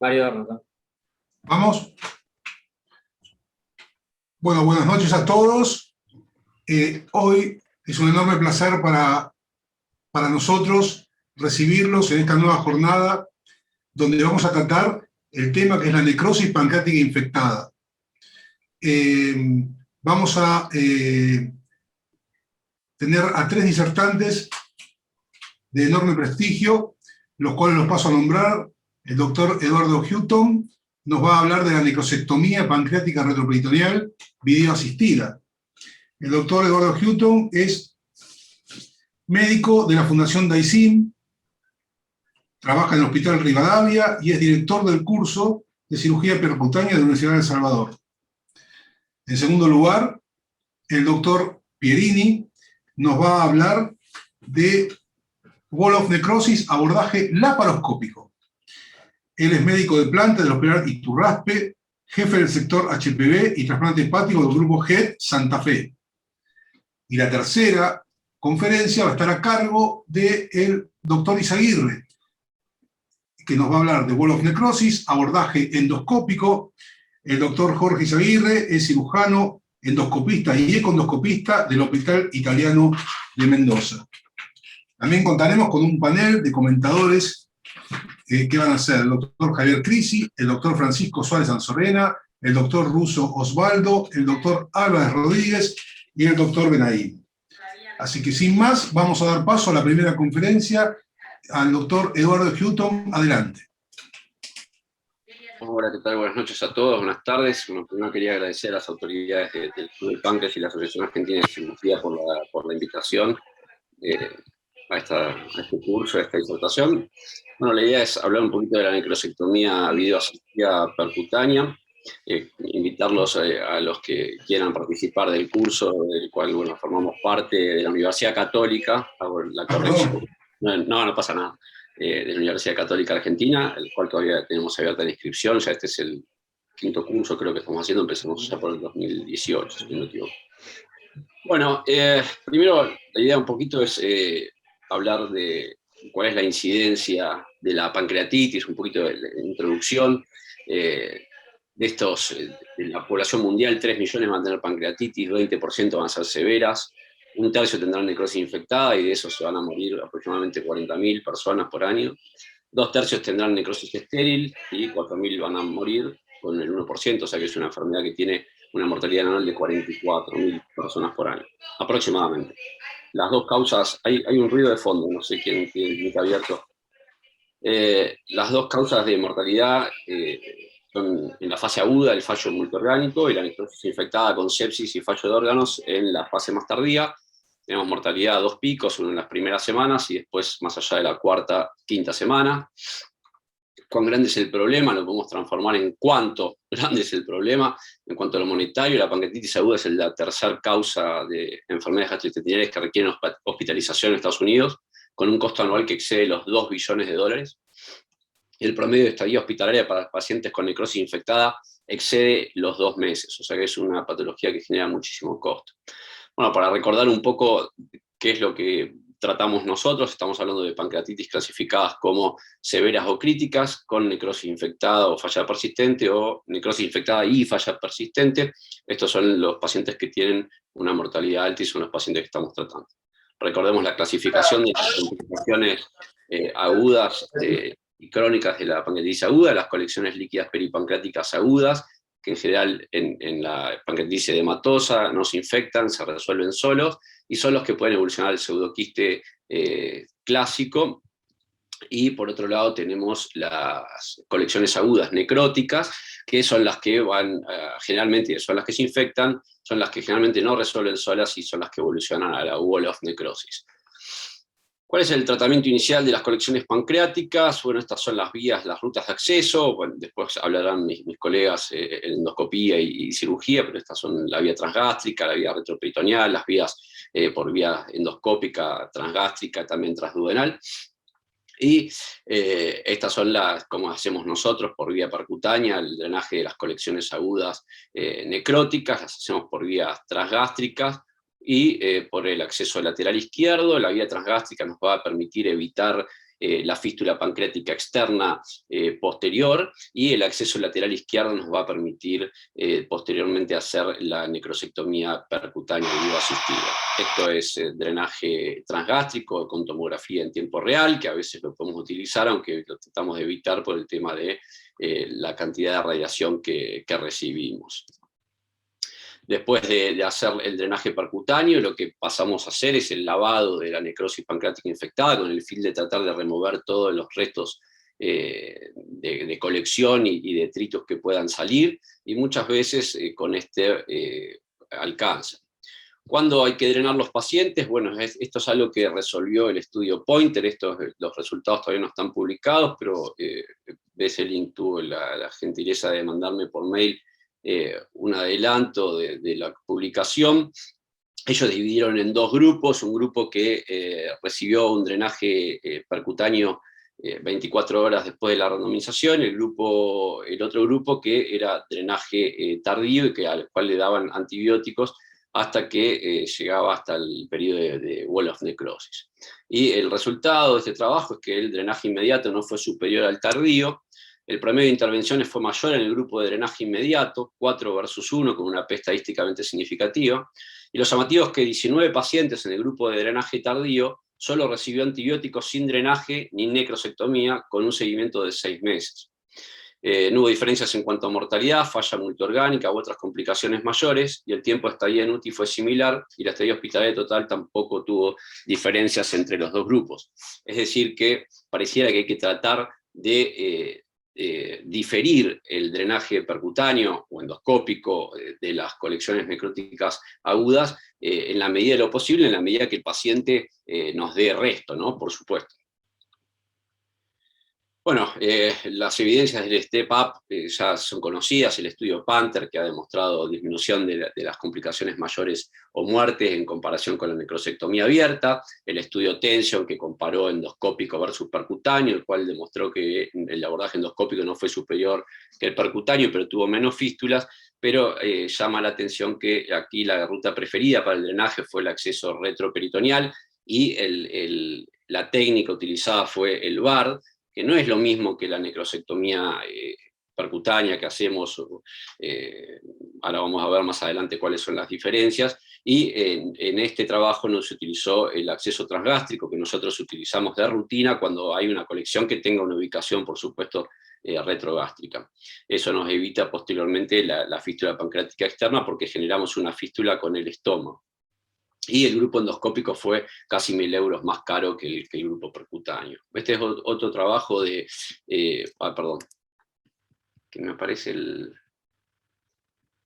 Mario Arnota. ¿Vamos? Bueno, buenas noches a todos. Hoy es un enorme placer para nosotros recibirlos en esta nueva jornada donde vamos a tratar el tema que es la necrosis pancreática infectada. Vamos a tener a 3 disertantes de enorme prestigio, los cuales los paso a nombrar. El doctor Eduardo Hutton nos va a hablar de la necrosectomía pancreática retroperitoneal videoasistida. El doctor Eduardo Hutton es médico de la Fundación DAISIM, trabaja en el Hospital Rivadavia y es director del curso de cirugía percutánea de la Universidad de El Salvador. En segundo lugar, el doctor Pierini nos va a hablar de Wall of Necrosis, abordaje laparoscópico. Él es médico de planta del Hospital Iturraspe, jefe del sector HPV y trasplante hepático del grupo GED Santa Fe. Y la tercera conferencia va a estar a cargo del doctor Izaguirre, que nos va a hablar de Wall of Necrosis, abordaje endoscópico. El doctor Jorge Izaguirre es cirujano, endoscopista y econdoscopista del Hospital Italiano de Mendoza. También contaremos con un panel de comentadores que van a ser el doctor Javier Crisi, el doctor Francisco Suárez Anzorena, el doctor Russo Osvaldo, el doctor Álvarez Rodríguez y el doctor Benaín. Así que sin más, vamos a dar paso a la primera conferencia al doctor Eduardo Hutton. Adelante. Hola, ¿qué tal? Buenas noches a todos, buenas tardes. Bueno, primero quería agradecer a las autoridades del Club del Páncreas y la Asociación Argentina de Cirugía por la invitación a este curso, a esta disertación. Bueno, la idea es hablar un poquito de la necrosectomía videoasistida percutánea, invitarlos a los que quieran participar del curso, del cual bueno, formamos parte de la Universidad Católica, hago la corrección. No pasa nada. De la Universidad Católica Argentina, el cual todavía tenemos abierta la inscripción, ya este es el 5º curso creo que estamos haciendo, empezamos ya por el 2018, si no me equivoco. Bueno, primero la idea un poquito es hablar de cuál es la incidencia de la pancreatitis, un poquito de la introducción de la población mundial. 3 millones van a tener pancreatitis, 20% van a ser severas, 1/3 tendrán necrosis infectada y de esos se van a morir aproximadamente 40.000 personas por año. 2/3 tendrán necrosis estéril y 4.000 van a morir con el 1%, o sea que es una enfermedad que tiene una mortalidad anual de 44.000 personas por año, aproximadamente. Las dos causas, hay un ruido de fondo, no sé quién tiene el mic abierto. Las dos causas de mortalidad son en la fase aguda el fallo multiorgánico y la necrosis infectada con sepsis y fallo de órganos en la fase más tardía. Tenemos mortalidad a 2 picos, uno en las primeras semanas y después más allá de la 4ª, 5ª semana. ¿Cuán grande es el problema? Lo podemos transformar en cuánto grande es el problema. En cuanto a lo monetario, la pancreatitis aguda es la tercera causa de enfermedades gastrointestinales que requieren hospitalización en Estados Unidos, con un costo anual que excede los $2 billones. El promedio de estadía hospitalaria para pacientes con necrosis infectada excede los 2 meses, o sea que es una patología que genera muchísimo costo. Bueno, para recordar un poco qué es lo que tratamos nosotros, estamos hablando de pancreatitis clasificadas como severas o críticas, con necrosis infectada o falla persistente, o necrosis infectada y falla persistente. Estos son los pacientes que tienen una mortalidad alta y son los pacientes que estamos tratando. Recordemos la clasificación de las complicaciones agudas y crónicas de la pancreatitis aguda, las colecciones líquidas peripancreáticas agudas, que en general en la pancreatitis edematosa no se infectan, se resuelven solos, y son los que pueden evolucionar al pseudoquiste clásico. Y por otro lado tenemos las colecciones agudas necróticas, que son las que van, generalmente son las que se infectan, son las que generalmente no resuelven solas y son las que evolucionan a la Wall of Necrosis. ¿Cuál es el tratamiento inicial de las colecciones pancreáticas? Bueno, estas son las vías, las rutas de acceso. Bueno, después hablarán mis colegas en endoscopía y cirugía, pero estas son la vía transgástrica, la vía retroperitoneal, las vías por vía endoscópica, transgástrica, también transduodenal. Y estas son las, como hacemos nosotros, por vía percutánea, el drenaje de las colecciones agudas necróticas, las hacemos por vías transgástricas, y por el acceso lateral izquierdo. La vía transgástrica nos va a permitir evitar la fístula pancreática externa posterior, y el acceso lateral izquierdo nos va a permitir posteriormente hacer la necrosectomía percutánea viva asistida. Esto es drenaje transgástrico con tomografía en tiempo real, que a veces lo podemos utilizar, aunque lo tratamos de evitar por el tema de la cantidad de radiación que recibimos. Después de hacer el drenaje percutáneo, lo que pasamos a hacer es el lavado de la necrosis pancreática infectada, con el fin de tratar de remover todos los restos de colección y detritos que puedan salir, y muchas veces con este alcance. ¿Cuándo hay que drenar los pacientes? Bueno, esto es algo que resolvió el estudio Pointer. Los resultados todavía no están publicados, pero Besselink tuvo la gentileza de mandarme por mail un adelanto de la publicación. Ellos dividieron en dos grupos: un grupo que recibió un drenaje percutáneo 24 horas después de la randomización, el otro grupo que era drenaje tardío y al cual le daban antibióticos hasta que llegaba hasta el periodo de wall of necrosis. Y el resultado de este trabajo es que el drenaje inmediato no fue superior al tardío. El promedio de intervenciones fue mayor en el grupo de drenaje inmediato, 4 versus 1, con una P estadísticamente significativa. Y lo llamativo es que 19 pacientes en el grupo de drenaje tardío solo recibió antibióticos sin drenaje ni necrosectomía, con un seguimiento de 6 meses. No hubo diferencias en cuanto a mortalidad, falla multiorgánica u otras complicaciones mayores, y el tiempo de estadía en UTI fue similar, y la estadía hospitalaria total tampoco tuvo diferencias entre los dos grupos. Es decir, que pareciera que hay que tratar de diferir el drenaje percutáneo o endoscópico de las colecciones necróticas agudas en la medida de lo posible, en la medida que el paciente nos dé resto, ¿no? Por supuesto. Bueno, las evidencias del STEP-UP ya son conocidas. El estudio Panther, que ha demostrado disminución de las complicaciones mayores o muertes en comparación con la necrosectomía abierta. El estudio Tension, que comparó endoscópico versus percutáneo, el cual demostró que el abordaje endoscópico no fue superior que el percutáneo, pero tuvo menos fístulas. Pero llama la atención que aquí la ruta preferida para el drenaje fue el acceso retroperitoneal, y la técnica utilizada fue el BARD, que no es lo mismo que la necrosectomía percutánea que hacemos. Ahora vamos a ver más adelante cuáles son las diferencias, y en este trabajo no se utilizó el acceso transgástrico, que nosotros utilizamos de rutina cuando hay una colección que tenga una ubicación, por supuesto, retrogástrica. Eso nos evita posteriormente la fístula pancreática externa, porque generamos una fístula con el estómago. Y el grupo endoscópico fue casi 1.000 euros más caro que el grupo percutáneo. Este es otro trabajo de... perdón, que me aparece el...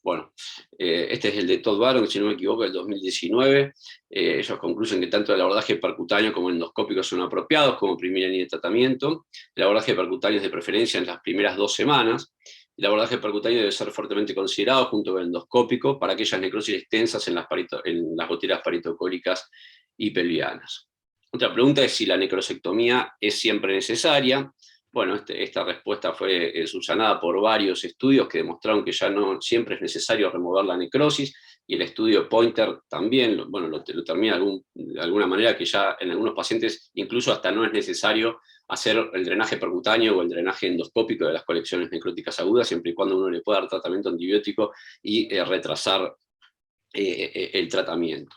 Bueno, este es el de Todd Baron, si no me equivoco, del 2019. Ellos concluyen que tanto el abordaje percutáneo como el endoscópico son apropiados como primera línea de tratamiento. El abordaje percutáneo es de preferencia en las primeras 2 semanas. El abordaje percutáneo debe ser fuertemente considerado junto con el endoscópico para aquellas necrosis extensas en las goteras paritocólicas y pelvianas. Otra pregunta es si la necrosectomía es siempre necesaria. Bueno, esta respuesta fue subsanada por varios estudios que demostraron que ya no siempre es necesario remover la necrosis, y el estudio Pointer también lo termina de alguna manera, que ya en algunos pacientes incluso hasta no es necesario hacer el drenaje percutáneo o el drenaje endoscópico de las colecciones necróticas agudas, siempre y cuando uno le pueda dar tratamiento antibiótico y retrasar el tratamiento.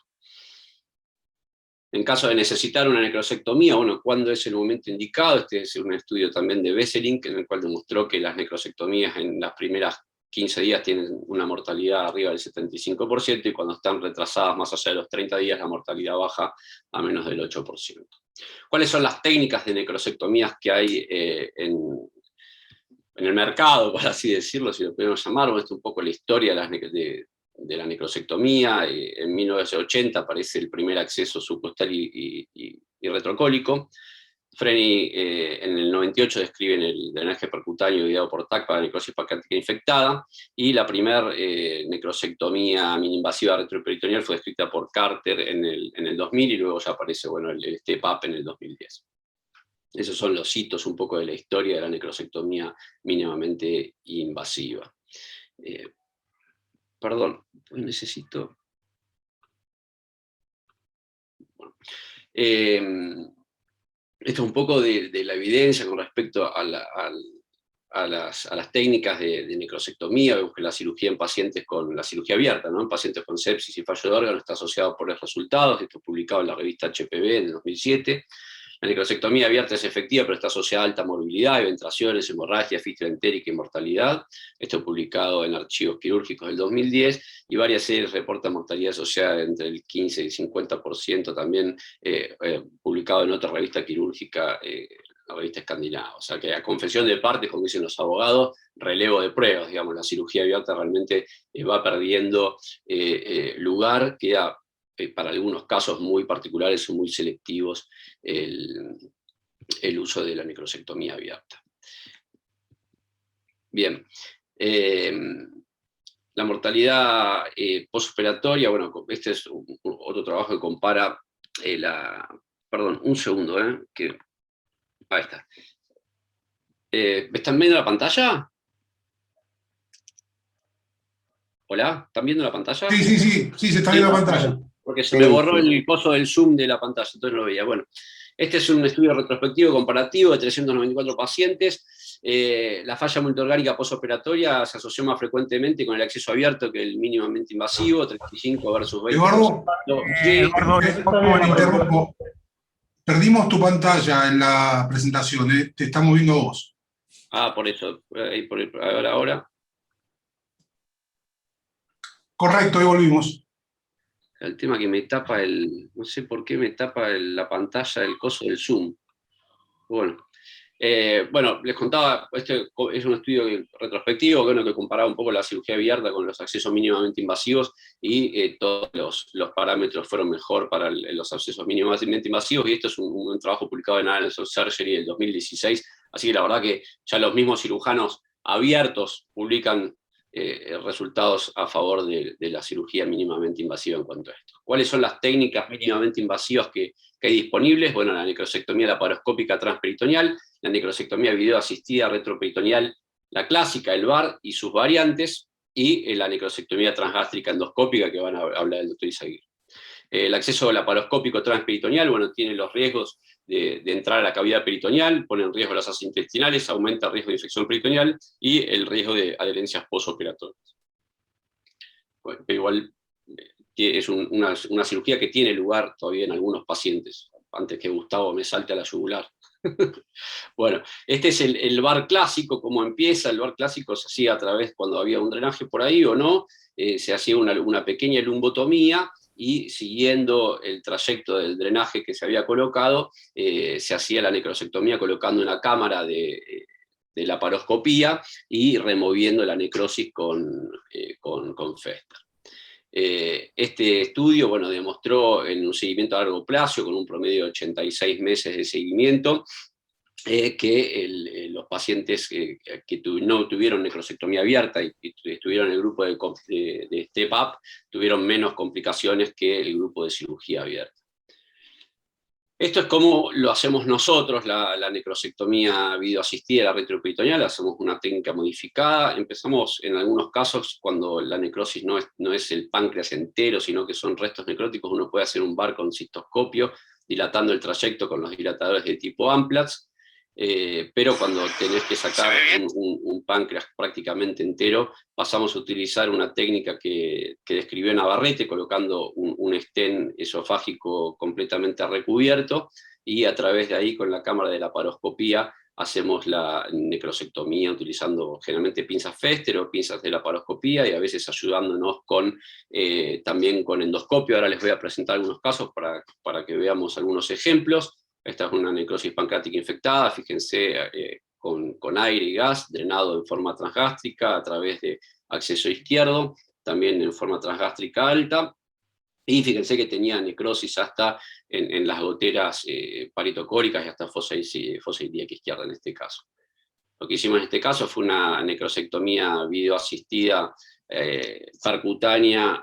En caso de necesitar una necrosectomía, bueno, ¿cuándo es el momento indicado? Este es un estudio también de Besselink, en el cual demostró que las necrosectomías en las primeras 15 días tienen una mortalidad arriba del 75%, y cuando están retrasadas más allá de los 30 días, la mortalidad baja a menos del 8%. ¿Cuáles son las técnicas de necrosectomías que hay en el mercado, por así decirlo, si lo podemos llamar? Bueno, esto es un poco la historia de la necrosectomía. En 1980 aparece el primer acceso subcostal y retrocólico. Freni en el 98 describen el drenaje percutáneo guiado por TAC para necrosis pancreática infectada, y la primera necrosectomía mini-invasiva retroperitoneal fue descrita por Carter en el 2000, y luego ya aparece, bueno, el STEP-UP en el 2010. Esos son los hitos un poco de la historia de la necrosectomía mínimamente invasiva. Perdón, necesito... Bueno. esto es un poco de la evidencia con respecto a las técnicas de necrosectomía. Vemos que la cirugía en pacientes con la cirugía abierta, ¿no? En pacientes con sepsis y fallo de órgano está asociado por los resultados. Esto publicado en la revista HPV en 2007. La necrosectomía abierta es efectiva, pero está asociada a alta morbilidad, eventraciones, hemorragia, fístula entérica y mortalidad. Esto publicado en Archivos Quirúrgicos del 2010, y varias series reportan mortalidad asociada entre el 15 y el 50%, también publicado en otra revista quirúrgica, la revista escandinava. O sea que a confesión de partes, como dicen los abogados, relevo de pruebas, digamos, la cirugía abierta realmente va perdiendo lugar, queda para algunos casos muy particulares o muy selectivos el uso de la necrosectomía abierta. Bien, la mortalidad postoperatoria, bueno, este es otro trabajo que compara perdón, un segundo, que ahí está. ¿Están viendo la pantalla? ¿Hola? ¿Están viendo la pantalla? Sí, se está viendo la pantalla. Porque se me borró el coso del zoom de la pantalla, entonces no lo veía. Bueno, este es un estudio retrospectivo comparativo de 394 pacientes. La falla multiorgánica postoperatoria se asoció más frecuentemente con el acceso abierto que el mínimamente invasivo, 35 versus 20. Eduardo, ¿cómo me interrumpo? Perdimos tu pantalla en la presentación, te estamos viendo vos. Ah, por eso, ahora. Correcto, ahí volvimos. El tema que me tapa no sé por qué me tapa la pantalla el coso del Zoom. Bueno, les contaba, este es un estudio retrospectivo que comparaba un poco la cirugía abierta con los accesos mínimamente invasivos, y todos los parámetros fueron mejor para los accesos mínimamente invasivos, y esto es un trabajo publicado en Annals of Surgery del 2016, así que la verdad que ya los mismos cirujanos abiertos publican resultados a favor de la cirugía mínimamente invasiva en cuanto a esto. ¿Cuáles son las técnicas mínimamente invasivas que hay disponibles? Bueno, la necrosectomía laparoscópica transperitoneal, la necrosectomía videoasistida retroperitoneal, la clásica, el VAR y sus variantes, y la necrosectomía transgástrica endoscópica, que van a hablar el doctor Izaguirre. El acceso laparoscópico transperitoneal, bueno, tiene los riesgos de entrar a la cavidad peritoneal, pone en riesgo las asas intestinales, aumenta el riesgo de infección peritoneal y el riesgo de adherencias postoperatorias. Bueno, pero igual es una cirugía que tiene lugar todavía en algunos pacientes, antes que Gustavo me salte a la yugular. Bueno, este es el VAR clásico. ¿Cómo empieza? El VAR clásico se hacía a través, cuando había un drenaje por ahí o no, se hacía una pequeña lumbotomía, y siguiendo el trayecto del drenaje que se había colocado, se hacía la necrosectomía colocando una cámara de laparoscopía y removiendo la necrosis con Fester. Este estudio, bueno, demostró en un seguimiento a largo plazo, con un promedio de 86 meses de seguimiento, que los pacientes que no tuvieron necrosectomía abierta y estuvieron en el grupo de Step Up tuvieron menos complicaciones que el grupo de cirugía abierta. Esto es como lo hacemos nosotros, la necrosectomía videoasistida, la retroperitoneal. Hacemos una técnica modificada. Empezamos en algunos casos, cuando la necrosis no es el páncreas entero, sino que son restos necróticos, uno puede hacer un VAR con cistoscopio, dilatando el trayecto con los dilatadores de tipo Amplatz. Pero cuando tenés que sacar un páncreas prácticamente entero, pasamos a utilizar una técnica que describió Navarrete, colocando un stent esofágico completamente recubierto, y a través de ahí, con la cámara de laparoscopía, hacemos la necrosectomía utilizando generalmente pinzas Fester o pinzas de laparoscopía, y a veces ayudándonos también con endoscopio. Ahora les voy a presentar algunos casos para que veamos algunos ejemplos. Esta es una necrosis pancreática infectada, fíjense, con aire y gas, drenado en forma transgástrica a través de acceso izquierdo, también en forma transgástrica alta, y fíjense que tenía necrosis hasta en las goteras paritocóricas y hasta fosa ilíaca izquierda en este caso. Lo que hicimos en este caso fue una necrosectomía videoasistida percutánea,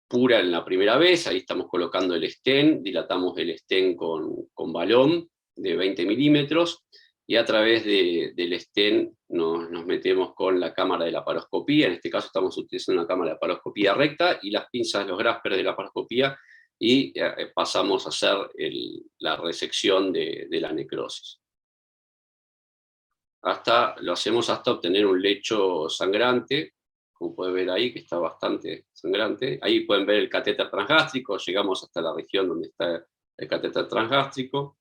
pura en la primera vez. Ahí estamos colocando el stent, dilatamos el stent con balón de 20 milímetros, y a través del stent nos metemos con la cámara de laparoscopía. En este caso estamos utilizando una cámara de laparoscopía recta, y las pinzas, los graspers de laparoscopía y pasamos a hacer la resección de la necrosis. Lo hacemos hasta obtener un lecho sangrante, como pueden ver ahí, que está bastante sangrante. Ahí pueden ver el catéter transgástrico, llegamos hasta la región donde está el catéter transgástrico.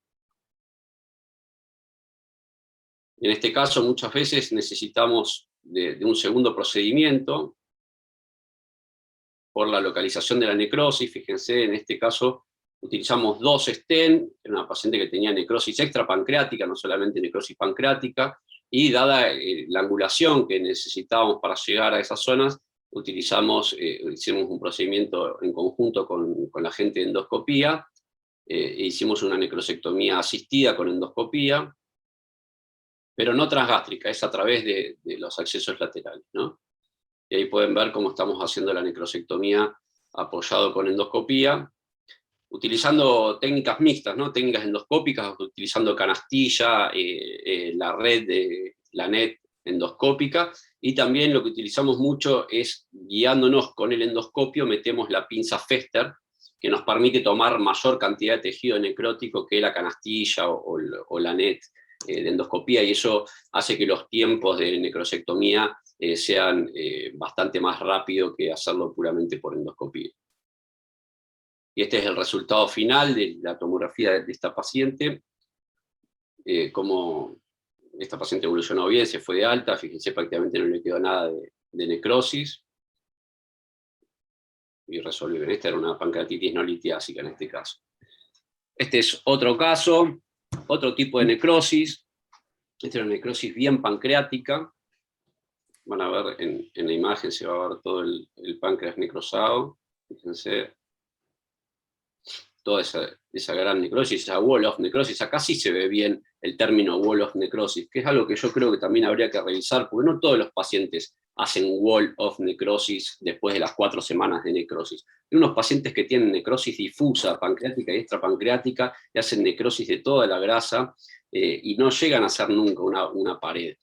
En este caso, muchas veces necesitamos de un segundo procedimiento por la localización de la necrosis. Fíjense, en este caso utilizamos 2 stent, en una paciente que tenía necrosis extrapancreática, no solamente necrosis pancreática, y dada la angulación que necesitábamos para llegar a esas zonas, hicimos un procedimiento en conjunto con la gente de endoscopía, e hicimos una necrosectomía asistida con endoscopía, pero no transgástrica, es a través de los accesos laterales, ¿no? Y ahí pueden ver cómo estamos haciendo la necrosectomía apoyado con endoscopía, utilizando técnicas mixtas, ¿no? Técnicas endoscópicas, utilizando canastilla, la red de la net endoscópica, y también lo que utilizamos mucho es, guiándonos con el endoscopio, metemos la pinza Fester, que nos permite tomar mayor cantidad de tejido necrótico que la canastilla o la net de endoscopía, y eso hace que los tiempos de necrosectomía sean bastante más rápido que hacerlo puramente por endoscopía. Y este es el resultado final de la tomografía de esta paciente, cómo esta paciente evolucionó bien, se fue de alta, fíjense, prácticamente no le quedó nada de necrosis, y resolvió bien. Esta era una pancreatitis no litiásica en este caso. Este es otro caso, otro tipo de necrosis. Esta era una necrosis bien pancreática. Van a ver en la imagen, se va a ver todo el páncreas necrosado. Fíjense, toda esa gran necrosis, esa wall of necrosis. Acá sí se ve bien el término wall of necrosis, que es algo que yo creo que también habría que revisar, porque no todos los pacientes hacen wall of necrosis después de las 4 semanas de necrosis. Hay unos pacientes que tienen necrosis difusa, pancreática y extrapancreática, y hacen necrosis de toda la grasa, y no llegan a hacer nunca una pared.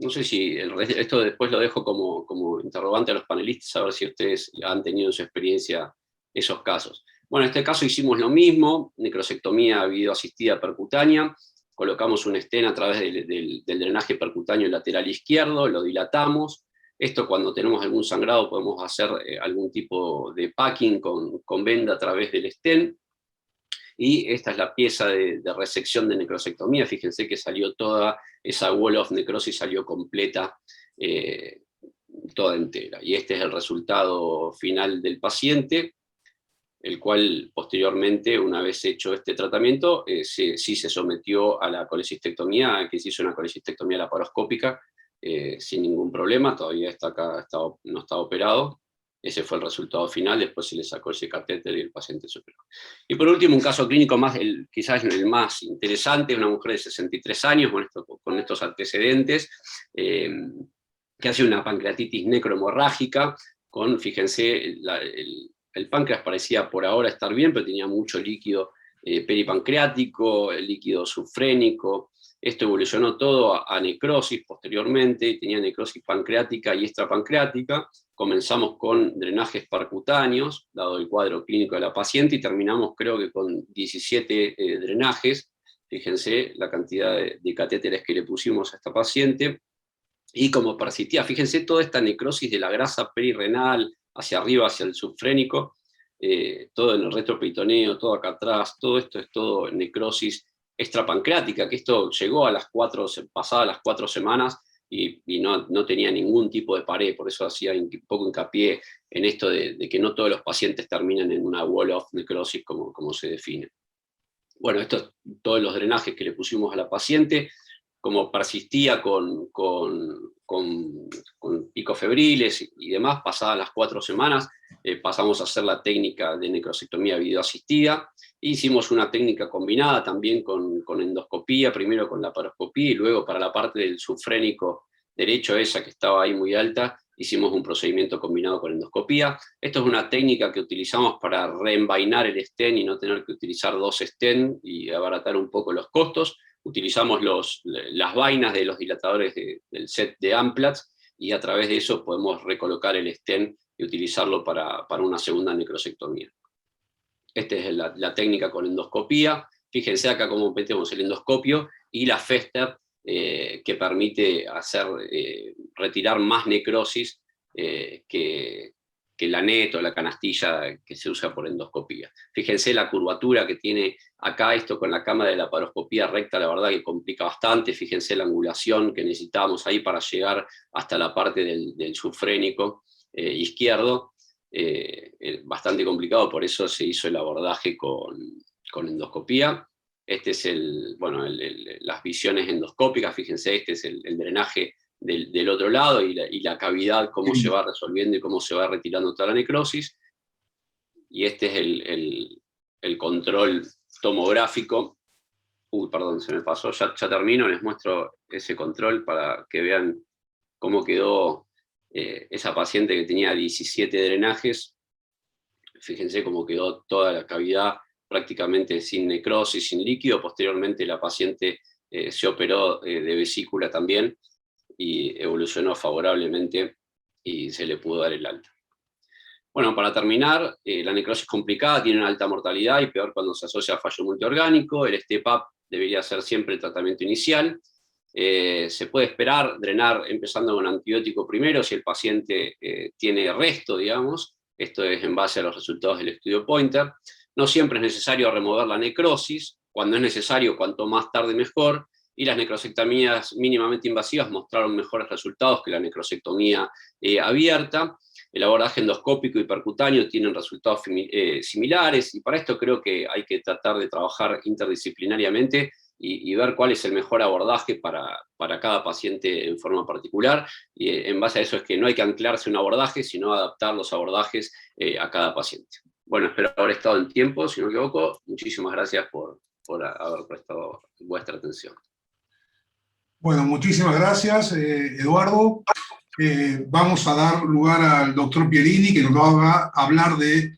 No sé si esto después lo dejo como interrogante a los panelistas, a ver si ustedes han tenido en su experiencia esos casos. Bueno, en este caso hicimos lo mismo, necrosectomía videoasistida percutánea, colocamos un stent a través del drenaje percutáneo lateral izquierdo, lo dilatamos. Esto, cuando tenemos algún sangrado, podemos hacer algún tipo de packing con venda a través del stent. Y esta es la pieza de resección de necrosectomía. Fíjense que salió toda esa wall of necrosis, salió completa, toda entera. Y este es el resultado final del paciente, el cual posteriormente, una vez hecho este tratamiento, sí se sometió a la colecistectomía, que se hizo una colecistectomía laparoscópica, sin ningún problema. Todavía está acá, no está operado. Ese fue el resultado final, después se le sacó ese catéter y el paciente se operó. Y por último, un caso clínico quizás el más interesante, una mujer de 63 años con estos antecedentes, que hace una pancreatitis necrohemorrágica, fíjense, el páncreas parecía por ahora estar bien, pero tenía mucho líquido peripancreático, líquido subfrénico. Esto evolucionó todo a necrosis posteriormente, tenía necrosis pancreática y extrapancreática. Comenzamos con drenajes percutáneos, dado el cuadro clínico de la paciente, y terminamos creo que con 17 drenajes. Fíjense la cantidad de catéteres que le pusimos a esta paciente. Y como persistía, fíjense toda esta necrosis de la grasa perirrenal, hacia arriba, hacia el subfrénico, todo en el retroperitoneo, todo acá atrás, todo esto es todo necrosis extrapancreática, que esto llegó pasadas las 4 semanas, y no tenía ningún tipo de pared. Por eso hacía un poco hincapié en esto de que no todos los pacientes terminan en una wall of necrosis como se define. Bueno, estos todos los drenajes que le pusimos a la paciente. Como persistía con picos febriles y demás, pasadas las 4 semanas, pasamos a hacer la técnica de necrosectomía videoasistida. Hicimos una técnica combinada también con endoscopía, primero con laparoscopía, y luego para la parte del subfrénico derecho, esa que estaba ahí muy alta, hicimos un procedimiento combinado con endoscopía. Esto es una técnica que utilizamos para reenvainar el stent y no tener que utilizar 2 stents y abaratar un poco los costos. Utilizamos las vainas de los dilatadores del set de Amplatz, y a través de eso podemos recolocar el stent y utilizarlo para una segunda necrosectomía. Esta es la técnica con endoscopía. Fíjense acá cómo metemos el endoscopio y la Fester, que permite retirar más necrosis que la net o la canastilla que se usa por endoscopía. Fíjense la curvatura que tiene acá esto con la cámara de la laparoscopía recta, la verdad que complica bastante. Fíjense la angulación que necesitábamos ahí para llegar hasta la parte del subfrénico izquierdo. Bastante complicado, por eso se hizo el abordaje con endoscopía. Este es las visiones endoscópicas, fíjense, este es el drenaje del otro lado y la cavidad, cómo se va resolviendo y cómo se va retirando toda la necrosis. Y este es el control tomográfico. Perdón, se me pasó, ya termino, les muestro ese control para que vean cómo quedó esa paciente que tenía 17 drenajes. Fíjense cómo quedó toda la cavidad prácticamente sin necrosis, sin líquido. Posteriormente la paciente se operó de vesícula también y evolucionó favorablemente y se le pudo dar el alta. Bueno, para terminar, la necrosis complicada tiene una alta mortalidad y peor cuando se asocia a fallo multiorgánico. El step-up debería ser siempre el tratamiento inicial. Se puede esperar drenar empezando con antibiótico primero si el paciente tiene resto, digamos. Esto es en base a los resultados del estudio Pointer. No siempre es necesario remover la necrosis. Cuando es necesario, cuanto más tarde mejor. Y las necrosectomías mínimamente invasivas mostraron mejores resultados que la necrosectomía abierta. El abordaje endoscópico y percutáneo tienen resultados similares, y para esto creo que hay que tratar de trabajar interdisciplinariamente y ver cuál es el mejor abordaje para cada paciente en forma particular, y en base a eso es que no hay que anclarse un abordaje, sino adaptar los abordajes a cada paciente. Bueno, espero haber estado en tiempo, si no me equivoco. Muchísimas gracias por haber prestado vuestra atención. Bueno, muchísimas gracias, Eduardo. Vamos a dar lugar al doctor Pierini, que nos va a hablar de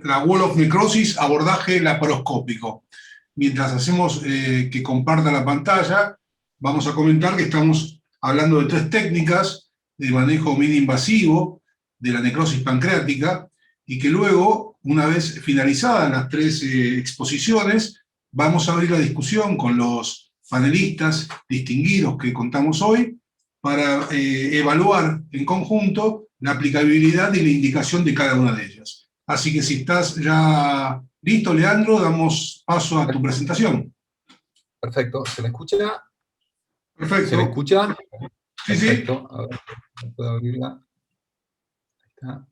la Wall of Necrosis, abordaje laparoscópico. Mientras hacemos que comparta la pantalla, vamos a comentar que estamos hablando de 3 técnicas de manejo mini-invasivo de la necrosis pancreática, y que luego, una vez finalizadas las 3 exposiciones, vamos a abrir la discusión con los panelistas distinguidos que contamos hoy, para evaluar en conjunto la aplicabilidad y la indicación de cada una de ellas. Así que si estás ya listo, Leandro, damos paso a tu presentación. Perfecto. ¿Se me escucha? Perfecto. ¿Se me escucha? Sí, perfecto. sí. A ver, puedo abrirla. Ahí está.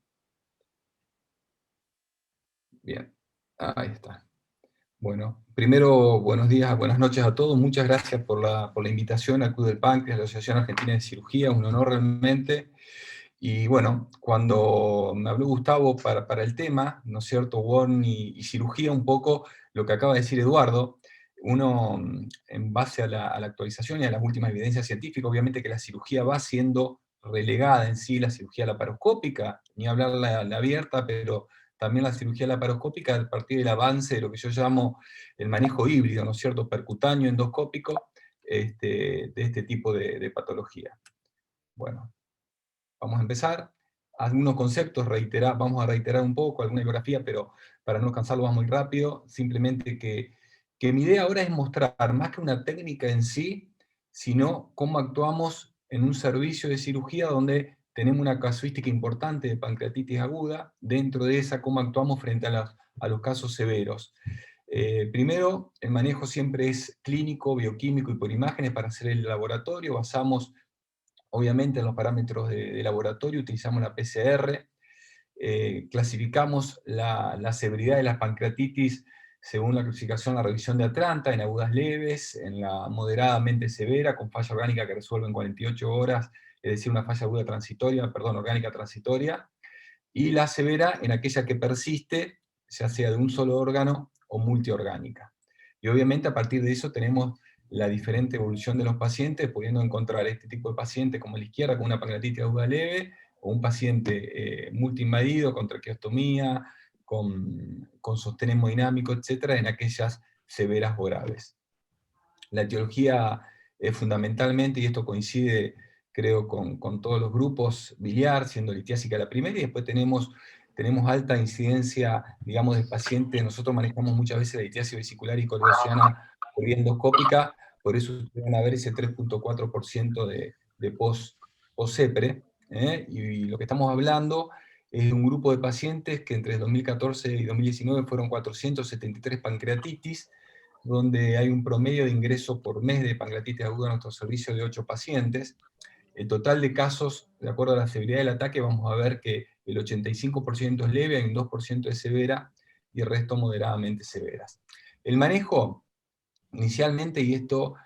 Bien. Ahí está. Bueno, primero, buenos días, buenas noches a todos. Muchas gracias por la invitación al Club del Páncreas, la Asociación Argentina de Cirugía, un honor realmente. Y bueno, cuando me habló Gustavo para el tema, ¿no es cierto?, WORN y cirugía, un poco lo que acaba de decir Eduardo, uno, en base a la actualización y a las últimas evidencias científicas, obviamente que la cirugía va siendo relegada en sí, la cirugía laparoscópica, ni hablar la abierta, pero también la cirugía laparoscópica a partir del avance de lo que yo llamo el manejo híbrido, ¿no es cierto?, percutáneo, endoscópico, de este tipo de patología. Bueno, vamos a empezar. Algunos conceptos, vamos a reiterar un poco, alguna bibliografía, pero para no cansarlo vamos muy rápido. Simplemente que mi idea ahora es mostrar, más que una técnica en sí, sino cómo actuamos en un servicio de cirugía donde tenemos una casuística importante de pancreatitis aguda, dentro de esa cómo actuamos frente a los casos severos. Primero, el manejo siempre es clínico, bioquímico y por imágenes para hacer el laboratorio. Basamos, obviamente, en los parámetros de laboratorio, utilizamos la PCR, clasificamos la severidad de la pancreatitis según la clasificación, la revisión de Atlanta, en agudas leves, en la moderadamente severa, con falla orgánica que resuelve en 48 horas, es decir, una falla aguda transitoria, perdón, orgánica transitoria, y la severa en aquella que persiste, ya sea de un solo órgano o multiorgánica. Y obviamente a partir de eso tenemos la diferente evolución de los pacientes, pudiendo encontrar este tipo de paciente como a la izquierda con una pancreatitis aguda leve, o un paciente multiinvadido con traqueostomía, con sostén hemodinámico, etc., en aquellas severas o graves. La etiología fundamentalmente, y esto coincide creo con todos los grupos, biliar, siendo litiásica la primera, y después tenemos tenemos alta incidencia, digamos, de pacientes. Nosotros manejamos muchas veces la litiasis vesicular y coledociana por vía endoscópica, por eso ustedes van a ver ese 3.4% de post-CEPRE, y lo que estamos hablando es de un grupo de pacientes que entre 2014 y 2019 fueron 473 pancreatitis, donde hay un promedio de ingreso por mes de pancreatitis aguda a nuestro servicio de 8 pacientes. El total de casos, de acuerdo a la severidad del ataque, vamos a ver que el 85% es leve, hay un 2% es severa, y el resto moderadamente severas. El manejo, inicialmente, y esto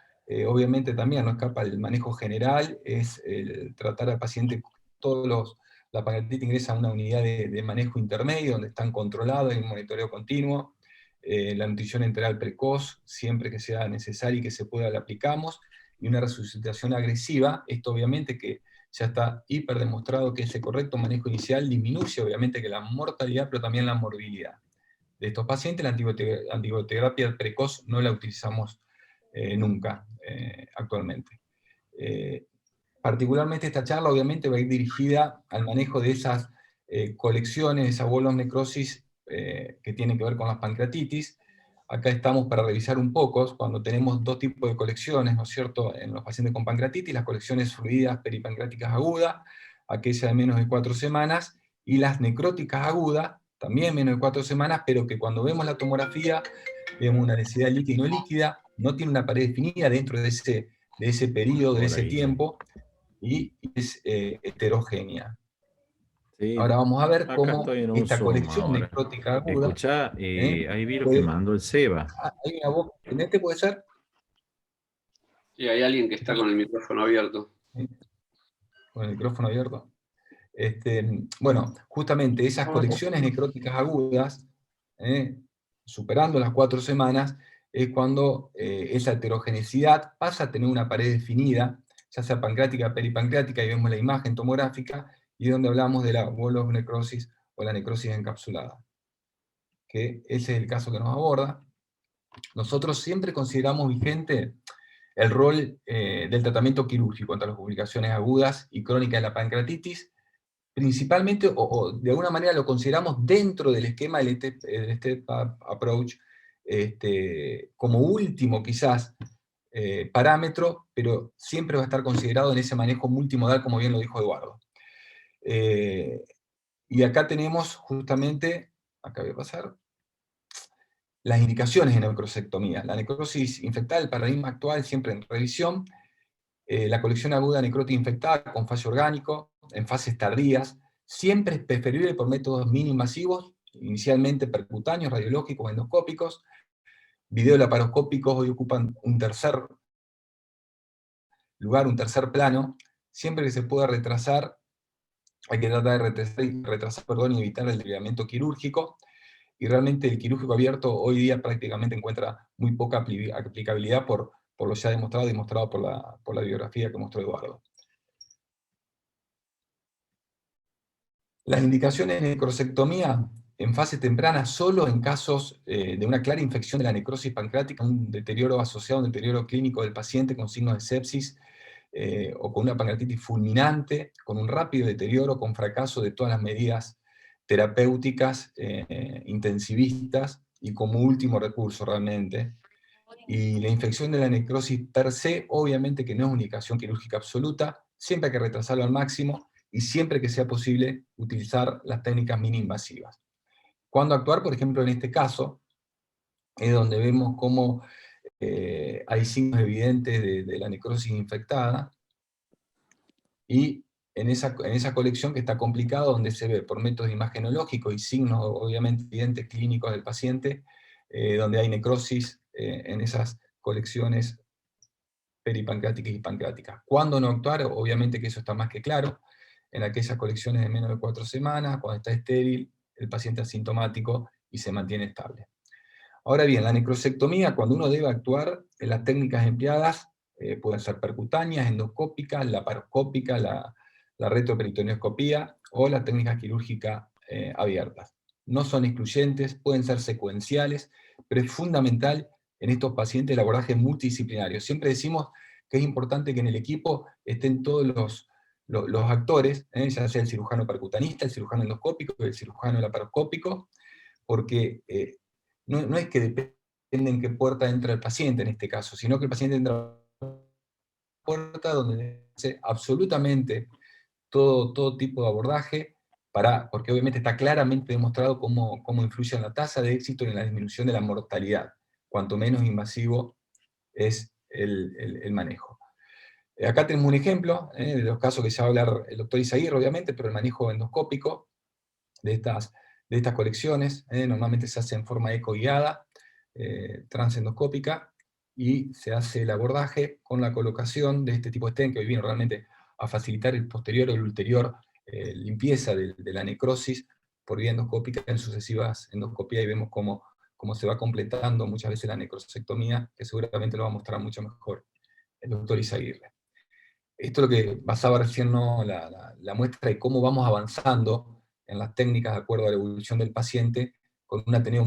obviamente también no escapa del manejo general, es el tratar al paciente, la pancreatitis ingresa a una unidad de manejo intermedio, donde están controlados, hay un monitoreo continuo, la nutrición enteral precoz, siempre que sea necesario y que se pueda, la aplicamos, y una resucitación agresiva. Esto obviamente que ya está hiper demostrado que ese correcto manejo inicial disminuye obviamente que la mortalidad, pero también la morbilidad de estos pacientes. La antibioterapia precoz no la utilizamos nunca actualmente. Particularmente esta charla obviamente va a ir dirigida al manejo de esas colecciones, esas bolos necrosis que tienen que ver con las pancreatitis. Acá estamos para revisar un poco, cuando tenemos dos tipos de colecciones, ¿no es cierto?, en los pacientes con pancreatitis, las colecciones fluidas peripancreáticas agudas, aquella de menos de 4 semanas, y las necróticas agudas, también menos de 4 semanas, pero que cuando vemos la tomografía, vemos una densidad líquida y no líquida, no tiene una pared definida dentro de ese periodo, de ese tiempo, y es heterogénea. Sí, Ahora vamos a ver acá cómo estoy en un esta Zoom colección ahora. necrótica aguda, Escuchá, ¿eh? ahí vi lo que mandó el Seba. Hay una voz pendiente, ¿puede ser? Sí, hay alguien que está con el micrófono abierto. Con el micrófono abierto. Bueno, justamente esas colecciones necróticas agudas, superando las 4 semanas, es cuando esa heterogeneidad pasa a tener una pared definida, ya sea pancreática, peripancreática, y vemos la imagen tomográfica, y donde hablamos de la bolonecrosis o la necrosis encapsulada, que ese es el caso que nos aborda. Nosotros siempre consideramos vigente el rol del tratamiento quirúrgico contra las complicaciones agudas y crónicas de la pancreatitis, principalmente, o de alguna manera lo consideramos dentro del esquema del Step Approach, como último quizás parámetro, pero siempre va a estar considerado en ese manejo multimodal, como bien lo dijo Eduardo. Y acá tenemos justamente, acá voy a pasar, las indicaciones de necrosectomía. La necrosis infectada, el paradigma actual, siempre en revisión, la colección aguda necrótica infectada con fallo orgánico, en fases tardías, siempre es preferible por métodos mini-invasivos, inicialmente percutáneos, radiológicos, endoscópicos. Videolaparoscópicos hoy ocupan un tercer lugar, un tercer plano. Siempre que se pueda retrasar, hay que tratar de retrasar, y evitar el desviamiento quirúrgico. Y realmente el quirúrgico abierto hoy día prácticamente encuentra muy poca aplicabilidad por lo ya demostrado por la biografía que mostró Eduardo. Las indicaciones de necrosectomía en fase temprana solo en casos de una clara infección de la necrosis pancreática, un deterioro asociado a un deterioro clínico del paciente con signos de sepsis, o con una pancreatitis fulminante, con un rápido deterioro, con fracaso de todas las medidas terapéuticas intensivistas, y como último recurso realmente. Y la infección de la necrosis per se, obviamente que no es una indicación quirúrgica absoluta, siempre hay que retrasarlo al máximo, y siempre que sea posible utilizar las técnicas mini-invasivas. ¿Cuándo actuar? Por ejemplo, en este caso, es donde vemos cómo hay signos evidentes de la necrosis infectada, y en esa colección que está complicado, donde se ve por métodos imagenológicos y signos obviamente evidentes clínicos del paciente, donde hay necrosis en esas colecciones peripancreáticas y pancreáticas. ¿Cuándo no actuar? Obviamente que eso está más que claro, en aquellas colecciones de menos de 4 semanas, cuando está estéril, el paciente asintomático y se mantiene estable. Ahora bien, la necrosectomía, cuando uno debe actuar, en las técnicas empleadas pueden ser percutáneas, endoscópicas, laparoscópicas, la retroperitoneoscopía o las técnicas quirúrgicas abiertas. No son excluyentes, pueden ser secuenciales, pero es fundamental en estos pacientes el abordaje multidisciplinario. Siempre decimos que es importante que en el equipo estén todos los actores, ya sea el cirujano percutanista, el cirujano endoscópico y el cirujano laparoscópico, porque no es que depende en qué puerta entra el paciente en este caso, sino que el paciente entra a la puerta donde hace absolutamente todo tipo de abordaje, porque obviamente está claramente demostrado cómo influye en la tasa de éxito y en la disminución de la mortalidad, cuanto menos invasivo es el manejo. Acá tenemos un ejemplo de los casos que se va a hablar el doctor Izaguirre, obviamente, pero el manejo endoscópico de estas colecciones, normalmente se hace en forma eco-guiada, transendoscópica, y se hace el abordaje con la colocación de este tipo de stent, que hoy viene realmente a facilitar el posterior o el ulterior limpieza de la necrosis por vía endoscópica en sucesivas endoscopías, y vemos cómo se va completando muchas veces la necrosectomía, que seguramente lo va a mostrar mucho mejor el doctor Izaguirre. Esto es lo que basaba recién, ¿no?, la muestra de cómo vamos avanzando en las técnicas de acuerdo a la evolución del paciente, con un Ateneo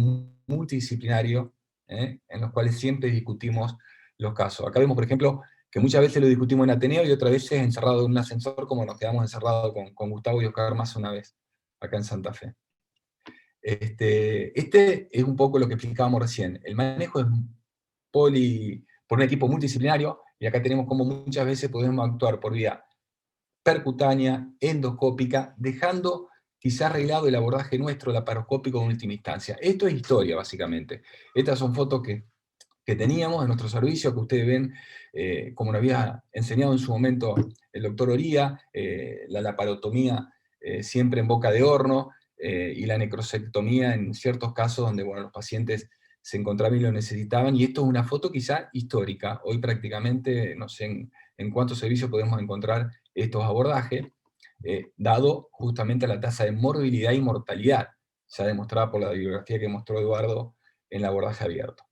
multidisciplinario, en los cuales siempre discutimos los casos. Acá vemos, por ejemplo, que muchas veces lo discutimos en Ateneo y otras veces encerrado en un ascensor, como nos quedamos encerrados con Gustavo y Oscar más una vez, acá en Santa Fe. Este es un poco lo que explicábamos recién. El manejo es por un equipo multidisciplinario, y acá tenemos como muchas veces podemos actuar por vía percutánea, endoscópica, dejando quizás arreglado el abordaje nuestro laparoscópico en última instancia. Esto es historia, básicamente. Estas son fotos que teníamos en nuestro servicio, que ustedes ven, como nos había enseñado en su momento el doctor Oría, la laparotomía siempre en boca de horno, y la necrosectomía en ciertos casos donde, bueno, los pacientes se encontraban y lo necesitaban, y esto es una foto quizá histórica. Hoy prácticamente, no sé en cuántos servicios podemos encontrar estos abordajes, dado justamente la tasa de morbilidad y mortalidad, ya demostrada por la bibliografía que mostró Eduardo en el abordaje abierto.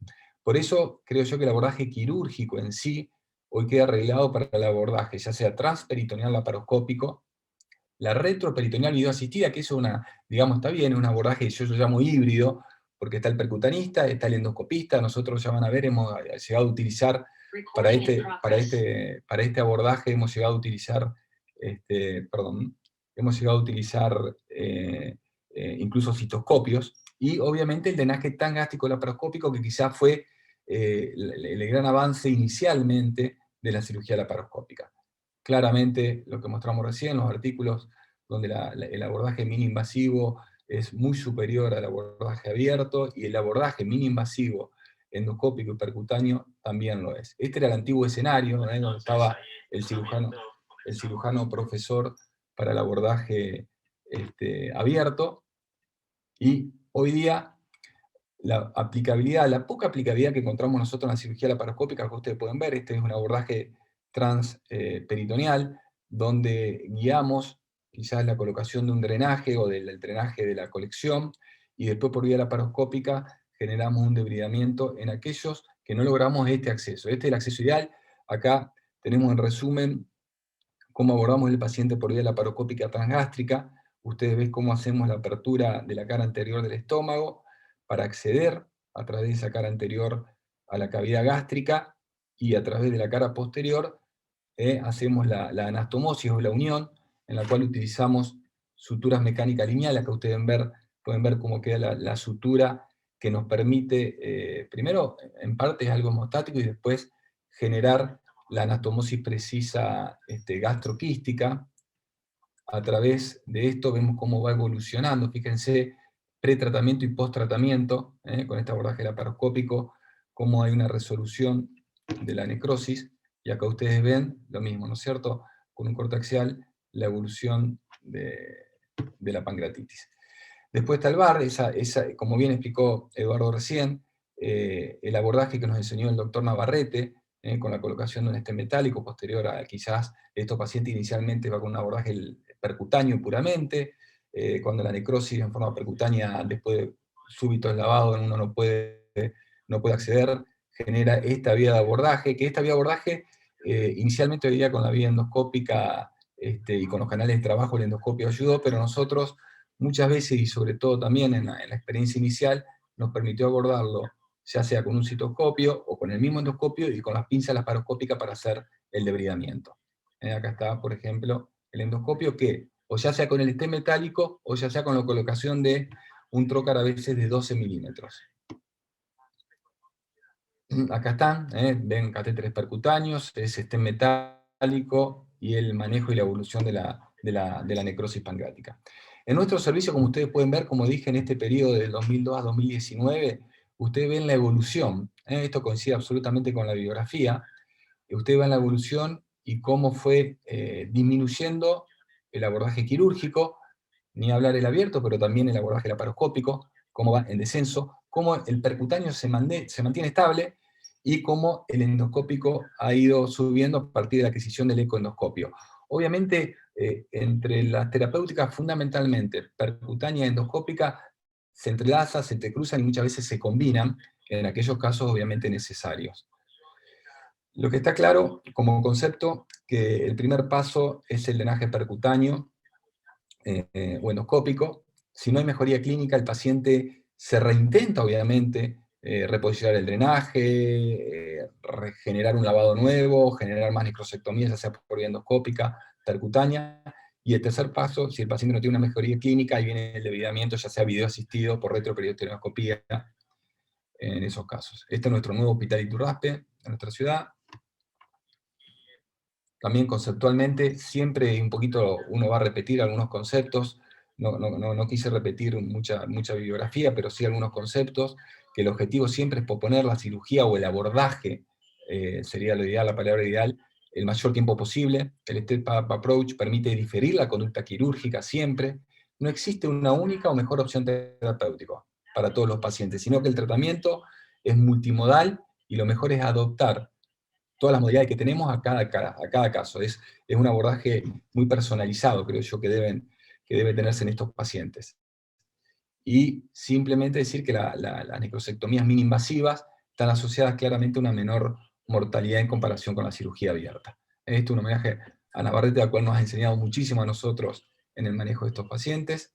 Por eso creo yo que el abordaje quirúrgico en sí hoy queda arreglado para el abordaje, ya sea transperitoneal laparoscópico, la retroperitoneal videoasistida, que es digamos, está bien, es un abordaje que yo llamo híbrido, porque está el percutanista, está el endoscopista, nosotros ya van a ver, hemos llegado a utilizar, para este abordaje hemos llegado a utilizar, hemos llegado a utilizar incluso citoscopios, y obviamente el drenaje tangástrico laparoscópico, que quizás fue el gran avance inicialmente de la cirugía laparoscópica. Claramente, lo que mostramos recién, los artículos donde el abordaje mini-invasivo es muy superior al abordaje abierto, y el abordaje mini-invasivo endoscópico y percutáneo también lo es. Este era el antiguo escenario, donde estaba el cirujano profesor para el abordaje abierto, y hoy día la poca aplicabilidad que encontramos nosotros en la cirugía laparoscópica, que ustedes pueden ver, este es un abordaje transperitoneal, donde guiamos quizás la colocación de un drenaje o del drenaje de la colección, y después por vía laparoscópica generamos un debridamiento en aquellos que no logramos este acceso. Este es el acceso ideal. Acá tenemos en resumen cómo abordamos el paciente por vía laparoscópica transgástrica. Ustedes ven cómo hacemos la apertura de la cara anterior del estómago para acceder a través de esa cara anterior a la cavidad gástrica, y a través de la cara posterior hacemos la anastomosis o la unión, en la cual utilizamos suturas mecánicas lineales. Acá ustedes pueden ver cómo queda la sutura, que nos permite, primero, en parte es algo hemostático, y después generar la anastomosis precisa gastroquística. A través de esto vemos cómo va evolucionando, fíjense, pretratamiento y post-tratamiento, con este abordaje laparoscópico, cómo hay una resolución de la necrosis, y acá ustedes ven lo mismo, ¿no es cierto?, con un corte axial, la evolución de la pancreatitis. Después está el VAR, como bien explicó Eduardo recién, el abordaje que nos enseñó el doctor Navarrete, con la colocación de un stent metálico posterior a quizás estos pacientes inicialmente va con un abordaje percutáneo puramente, cuando la necrosis en forma percutánea después de súbitos lavados uno no puede acceder, genera esta vía de abordaje, que esta vía de abordaje inicialmente hoy día con la vía endoscópica y con los canales de trabajo el endoscopio ayudó, pero nosotros muchas veces, y sobre todo también en la experiencia inicial, nos permitió abordarlo ya sea con un citoscopio o con el mismo endoscopio y con las pinzas laparoscópicas para hacer el debridamiento. Acá está, por ejemplo, el endoscopio que, o ya sea con el stent metálico, o ya sea con la colocación de un trocar a veces de 12 milímetros. Acá están, ven catéteres percutáneos, es stent metálico y el manejo y la evolución de la necrosis pancreática. En nuestro servicio, como ustedes pueden ver, como dije, en este periodo del 2002 a 2019, ustedes ven la evolución, esto coincide absolutamente con la biografía, ustedes ven la evolución y cómo fue disminuyendo el abordaje quirúrgico, ni hablar el abierto, pero también el abordaje laparoscópico, cómo va en descenso, cómo el percutáneo se mantiene estable, y cómo el endoscópico ha ido subiendo a partir de la adquisición del ecoendoscopio. Obviamente, entre las terapéuticas fundamentalmente percutánea y endoscópica, se entrelazan, se entrecruzan y muchas veces se combinan en aquellos casos obviamente necesarios. Lo que está claro como concepto, que el primer paso es el drenaje percutáneo o endoscópico. Si no hay mejoría clínica, el paciente se reintenta obviamente reposicionar el drenaje, generar un lavado nuevo, generar más necrosectomía, ya sea por vía endoscópica, percutánea. Y el tercer paso, si el paciente no tiene una mejoría clínica, ahí viene el debilitamiento, ya sea video asistido por retroperitoneoscopía en esos casos. Este es nuestro nuevo hospital Iturraspe, en nuestra ciudad. También conceptualmente, siempre un poquito uno va a repetir algunos conceptos, no quise repetir mucha bibliografía, pero sí algunos conceptos, que el objetivo siempre es posponer la cirugía o el abordaje, sería lo ideal, la palabra ideal, el mayor tiempo posible. El step-up approach permite diferir la conducta quirúrgica siempre. No existe una única o mejor opción terapéutica para todos los pacientes, sino que el tratamiento es multimodal y lo mejor es adoptar todas las modalidades que tenemos a cada caso. Es un abordaje muy personalizado, creo yo, que debe tenerse en estos pacientes. Y simplemente decir que las necrosectomías mini-invasivas están asociadas claramente a una menor mortalidad en comparación con la cirugía abierta. Esto es un homenaje a Navarrete, la cual nos ha enseñado muchísimo a nosotros en el manejo de estos pacientes.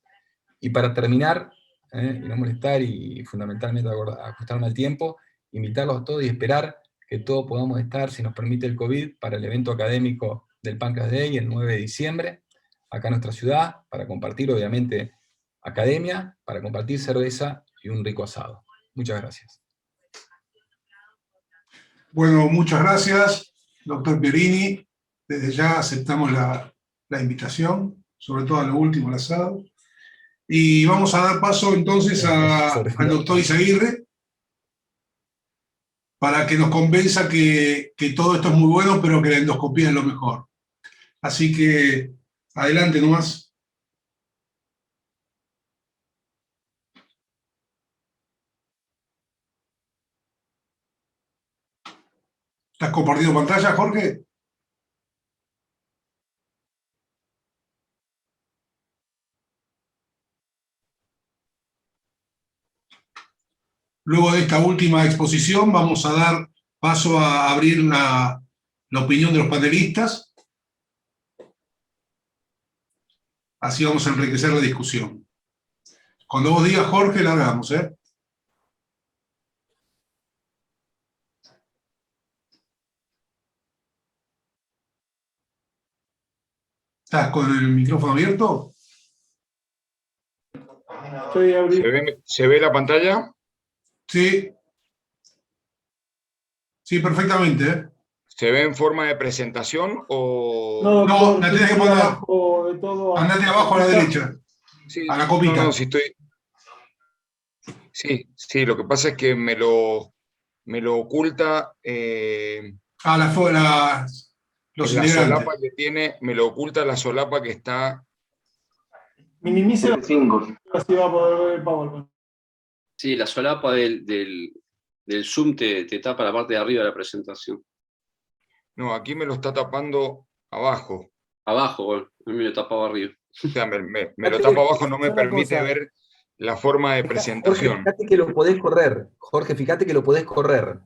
Y para terminar, y no molestar y fundamentalmente ajustarme al tiempo, invitarlos a todos y esperar que todos podamos estar, si nos permite el COVID, para el evento académico del Pancreas Day el 9 de diciembre, acá en nuestra ciudad, para compartir obviamente academia, para compartir cerveza y un rico asado. Muchas gracias. Bueno, muchas gracias, doctor Pierini. Desde ya aceptamos la invitación, sobre todo a lo último, el asado. Y vamos a dar paso entonces al doctor Izaguirre, para que nos convenza que todo esto es muy bueno, pero que la endoscopía es lo mejor. Así que, adelante nomás. ¿Estás compartiendo pantalla, Jorge? Luego de esta última exposición vamos a dar paso a abrir la opinión de los panelistas. Así vamos a enriquecer la discusión. Cuando vos digas, Jorge, largamos, ¿eh? ¿Estás con el micrófono abierto? ¿Se ve la pantalla? Sí. Sí, perfectamente, ¿eh? ¿Se ve en forma de presentación o...? No, la tenés que poner abajo de todo. Andate abajo a la derecha, sí, a la copita. No, sí estoy... Sí, lo que pasa es que me lo oculta... los la integrantes. solapa que tiene, me lo oculta la solapa que está... Minimice así va a poder ver el PowerPoint. Sí, la solapa del Zoom te tapa la parte de arriba de la presentación. No, aquí me lo está tapando abajo. Abajo, bueno, a mí me lo tapaba arriba. O sea, me lo tapa abajo, no me permite ver la forma de presentación. Jorge, fíjate que lo podés correr. Jorge, fíjate que lo podés correr.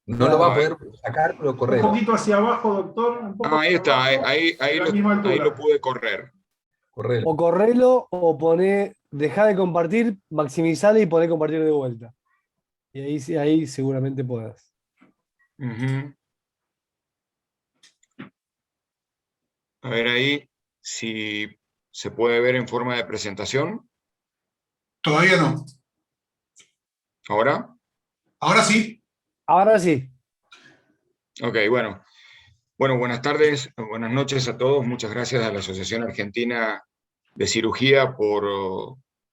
No lo va a poder sacar, pero correr. Un poquito hacia abajo, doctor. Ahí está, ahí lo pude correr. Correlo. O correlo o dejá de compartir, maximizarle y poner compartir de vuelta. Y ahí seguramente podás. A ver ahí, si se puede ver en forma de presentación. Todavía no. ¿Ahora? Ahora sí. Ahora sí. Ok, bueno. Bueno, buenas tardes, buenas noches a todos. Muchas gracias a la Asociación Argentina de Cirugía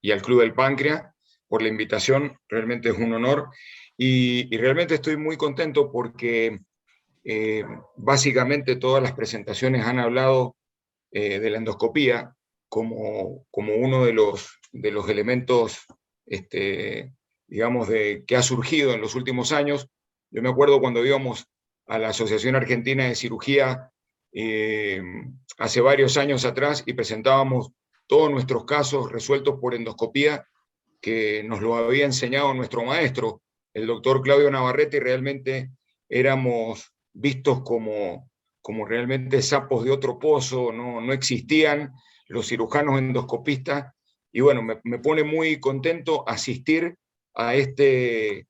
y al Club del Páncreas por la invitación. Realmente es un honor. Y realmente estoy muy contento porque básicamente todas las presentaciones han hablado de la endoscopía como uno de los elementos, digamos, que ha surgido en los últimos años. Yo me acuerdo cuando íbamos a la Asociación Argentina de Cirugía hace varios años atrás y presentábamos todos nuestros casos resueltos por endoscopía, que nos lo había enseñado nuestro maestro, el doctor Claudio Navarrete, y realmente éramos vistos como realmente sapos de otro pozo. No existían los cirujanos endoscopistas, y bueno, me pone muy contento asistir a este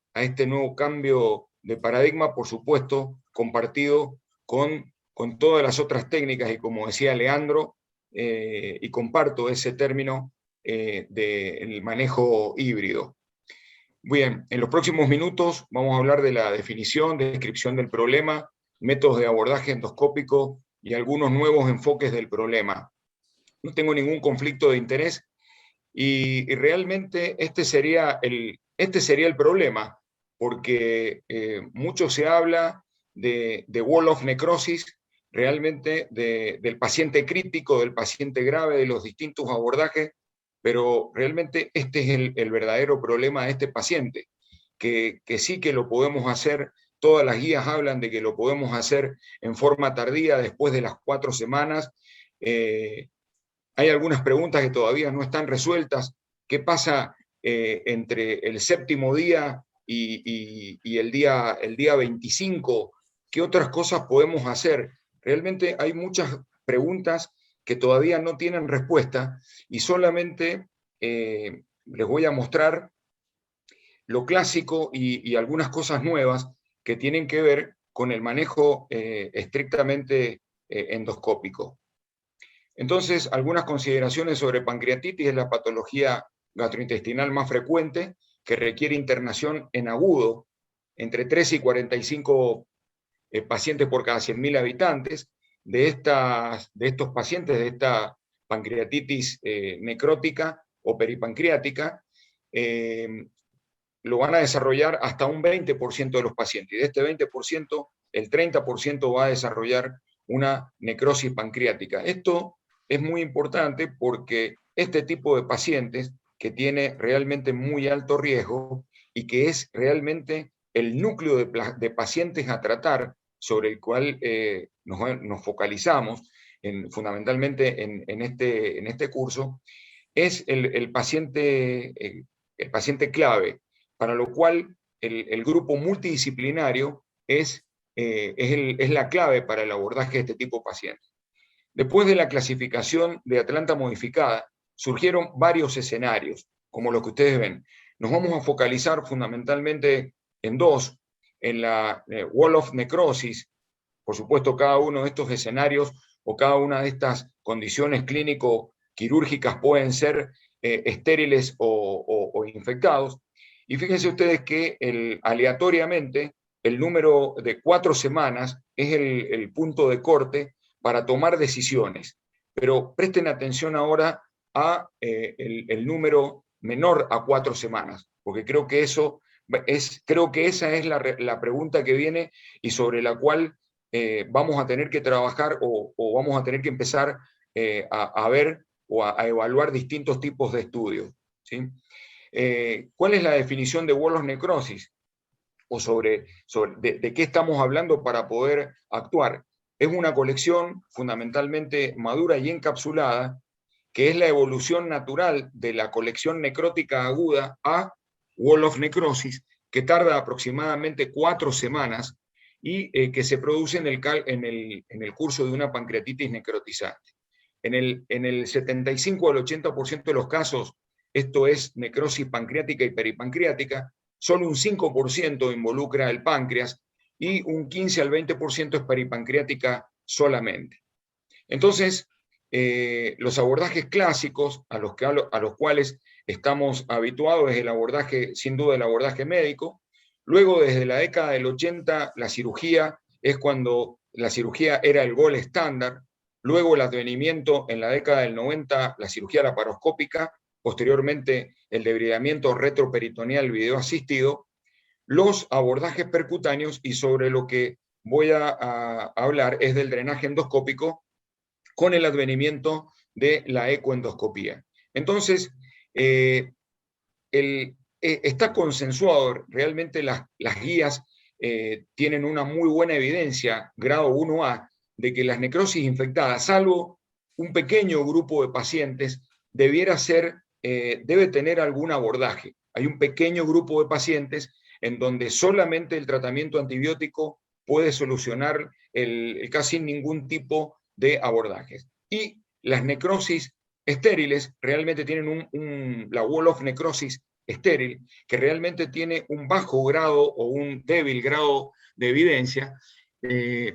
nuevo cambio de paradigma, por supuesto, compartido con todas las otras técnicas, y como decía Leandro, y comparto ese término del manejo híbrido. Bien, en los próximos minutos vamos a hablar de la definición, descripción del problema, métodos de abordaje endoscópico y algunos nuevos enfoques del problema. No tengo ningún conflicto de interés y realmente este sería el problema, porque mucho se habla de wall of necrosis, realmente del paciente crítico, del paciente grave, de los distintos abordajes, pero realmente este es el verdadero problema de este paciente, que sí que lo podemos hacer. Todas las guías hablan de que lo podemos hacer en forma tardía, después de las 4 semanas. Hay algunas preguntas que todavía no están resueltas. ¿Qué pasa entre el 7º día y el día 25? ¿Qué otras cosas podemos hacer? Realmente hay muchas preguntas que todavía no tienen respuesta, y solamente les voy a mostrar lo clásico y algunas cosas nuevas que tienen que ver con el manejo estrictamente endoscópico. Entonces, algunas consideraciones sobre pancreatitis. Es la patología gastrointestinal más frecuente, que requiere internación en agudo, entre 3 y 45 pacientes por cada 100.000 habitantes. De estos pacientes, de esta pancreatitis necrótica o peripancreática, lo van a desarrollar hasta un 20% de los pacientes. Y de este 20%, el 30% va a desarrollar una necrosis pancreática. Esto es muy importante porque este tipo de pacientes, que tiene realmente muy alto riesgo y que es realmente el núcleo de pacientes a tratar, sobre el cual nos focalizamos fundamentalmente en este curso, es el paciente clave, para lo cual el grupo multidisciplinario es la clave para el abordaje de este tipo de pacientes. Después de la clasificación de Atlanta modificada, surgieron varios escenarios, como los que ustedes ven. Nos vamos a focalizar fundamentalmente en 2, en la wall of necrosis. Por supuesto, cada uno de estos escenarios o cada una de estas condiciones clínico-quirúrgicas pueden ser estériles o infectados. Y fíjense ustedes que aleatoriamente el número de 4 semanas es el punto de corte para tomar decisiones. Pero presten atención ahora a el número menor a 4 semanas, porque creo que esa es la pregunta que viene y sobre la cual vamos a tener que trabajar o vamos a tener que empezar a ver o a evaluar distintos tipos de estudios, ¿sí? ¿Cuál es la definición de wall of necrosis? O de qué estamos hablando para poder actuar. Es una colección fundamentalmente madura y encapsulada, que es la evolución natural de la colección necrótica aguda a wall of necrosis, que tarda aproximadamente 4 semanas y que se produce en el curso de una pancreatitis necrotizante. En el 75 al 80% de los casos, esto es necrosis pancreática y peripancreática. Solo un 5% involucra el páncreas y un 15 al 20% es peripancreática solamente. Entonces, los abordajes clásicos a los cuales estamos habituados es el abordaje, sin duda el abordaje médico. Luego, desde la década del 80, la cirugía es cuando la cirugía era el gold estándar. Luego el advenimiento en la década del 90, la cirugía laparoscópica, posteriormente el debridamiento retroperitoneal video asistido, los abordajes percutáneos, y sobre lo que voy a hablar es del drenaje endoscópico con el advenimiento de la ecoendoscopía. Entonces, está consensuado, realmente las guías tienen una muy buena evidencia, grado 1A, de que las necrosis infectadas, salvo un pequeño grupo de pacientes, debe tener algún abordaje. Hay un pequeño grupo de pacientes en donde solamente el tratamiento antibiótico puede solucionar casi ningún tipo de abordajes. Y las necrosis estériles realmente tienen la wall of necrosis estéril, que realmente tiene un bajo grado o un débil grado de evidencia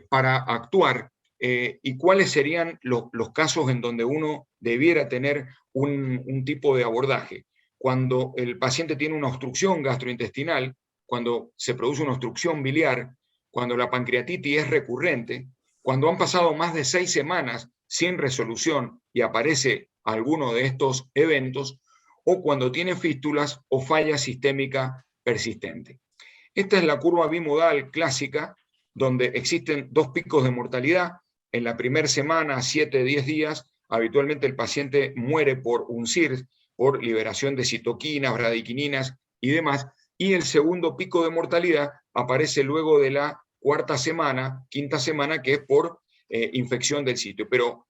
para actuar. ¿Y cuáles serían los casos en donde uno debiera tener un tipo de abordaje? Cuando el paciente tiene una obstrucción gastrointestinal, cuando se produce una obstrucción biliar, cuando la pancreatitis es recurrente, cuando han pasado más de 6 semanas sin resolución y aparece alguno de estos eventos, o cuando tiene fístulas o falla sistémica persistente. Esta es la curva bimodal clásica, donde existen 2 picos de mortalidad. En la primera semana, 7-10 días, habitualmente el paciente muere por un CIRS, por liberación de citoquinas, bradiquininas y demás, y el segundo pico de mortalidad aparece luego de la quinta semana, que es por infección del sitio. Pero,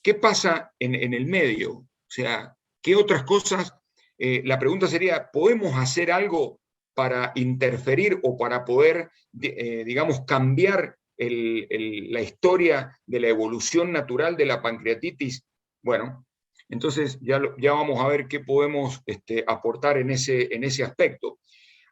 ¿qué pasa en el medio? O sea, ¿qué otras cosas? La pregunta sería, ¿podemos hacer algo para interferir o para poder, digamos, cambiar la historia de la evolución natural de la pancreatitis? Bueno, entonces ya vamos a ver qué podemos aportar en ese aspecto.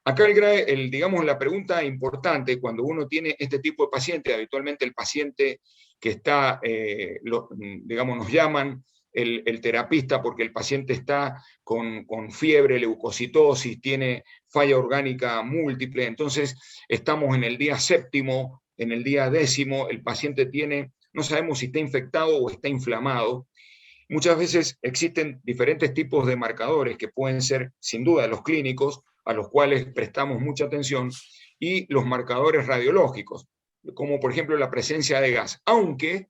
Acá digamos, la pregunta importante cuando uno tiene este tipo de paciente, habitualmente el paciente que está, digamos, nos llaman el terapista porque el paciente está con fiebre, leucocitosis, tiene falla orgánica múltiple, entonces estamos en el día 7º, en el día 10º, el paciente no sabemos si está infectado o está inflamado. Muchas veces existen diferentes tipos de marcadores que pueden ser, sin duda, los clínicos, a los cuales prestamos mucha atención, y los marcadores radiológicos, como por ejemplo la presencia de gas, aunque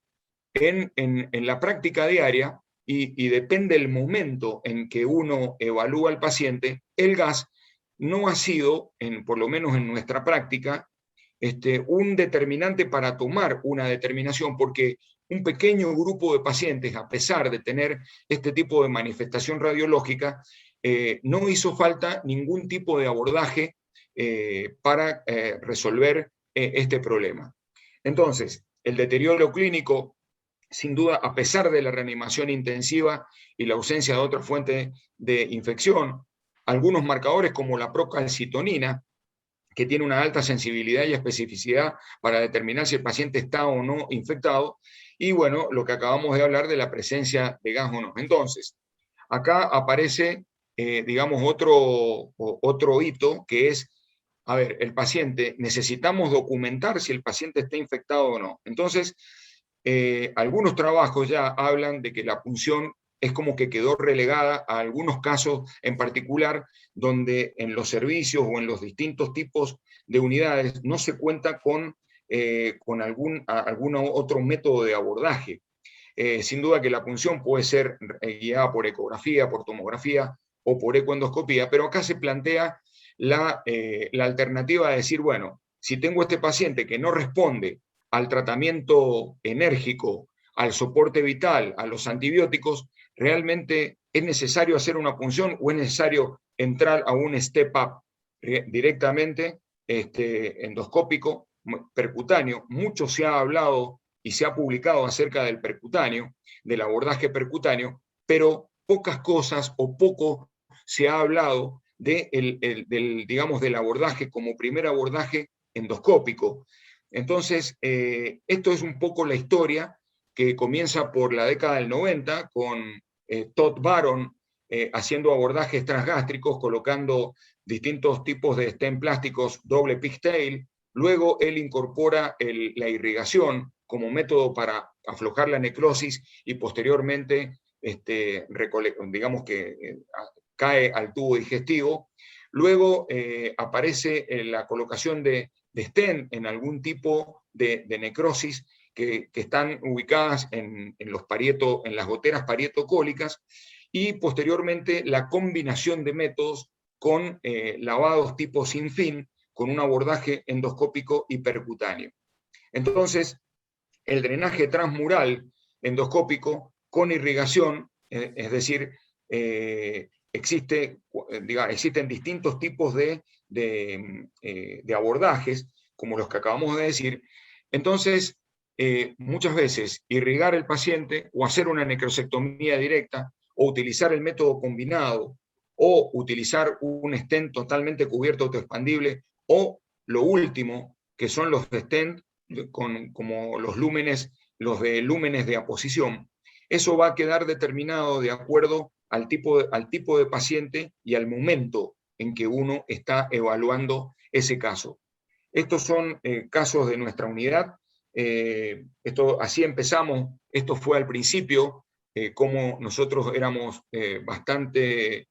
en la práctica diaria, y depende del momento en que uno evalúa al paciente, el gas no ha sido, por lo menos en nuestra práctica, un determinante para tomar una determinación, porque un pequeño grupo de pacientes, a pesar de tener este tipo de manifestación radiológica, no hizo falta ningún tipo de abordaje para resolver este problema. Entonces, el deterioro clínico, sin duda, a pesar de la reanimación intensiva y la ausencia de otra fuente de infección, algunos marcadores como la procalcitonina, que tiene una alta sensibilidad y especificidad para determinar si el paciente está o no infectado, y bueno, lo que acabamos de hablar de la presencia de gas o no. Entonces, acá aparece, digamos, otro hito, que es, a ver, el paciente, necesitamos documentar si el paciente está infectado o no. Entonces, algunos trabajos ya hablan de que la punción es como que quedó relegada a algunos casos en particular, donde en los servicios o en los distintos tipos de unidades no se cuenta con algún otro método de abordaje. Sin duda que la punción puede ser guiada por ecografía, por tomografía o por ecoendoscopía, pero acá se plantea la alternativa de decir, bueno, si tengo este paciente que no responde al tratamiento enérgico, al soporte vital, a los antibióticos, ¿realmente es necesario hacer una punción o es necesario entrar a un step-up directamente endoscópico, percutáneo? Mucho se ha hablado y se ha publicado acerca del percutáneo, del abordaje percutáneo, pero pocas cosas o poco se ha hablado digamos, del abordaje como primer abordaje endoscópico. Entonces, esto es un poco la historia que comienza por la década del 90 con Todd Baron haciendo abordajes transgástricos, colocando distintos tipos de stent plásticos doble pigtail. Luego él incorpora la irrigación como método para aflojar la necrosis y posteriormente digamos que cae al tubo digestivo. Luego aparece la colocación de stent en algún tipo de necrosis que están ubicadas en las goteras parietocólicas, y posteriormente la combinación de métodos con lavados tipo sin fin, con un abordaje endoscópico y percutáneo. Entonces, el drenaje transmural endoscópico con irrigación, es decir, existen distintos tipos de abordajes, como los que acabamos de decir. Entonces, muchas veces irrigar el paciente o hacer una necrosectomía directa o utilizar el método combinado o utilizar un stent totalmente cubierto autoexpandible, o lo último, que son los stent como los de lúmenes de aposición. Eso va a quedar determinado de acuerdo al tipo de paciente y al momento en que uno está evaluando ese caso. Estos son casos de nuestra unidad. Así empezamos. Esto fue al principio, como nosotros éramos bastante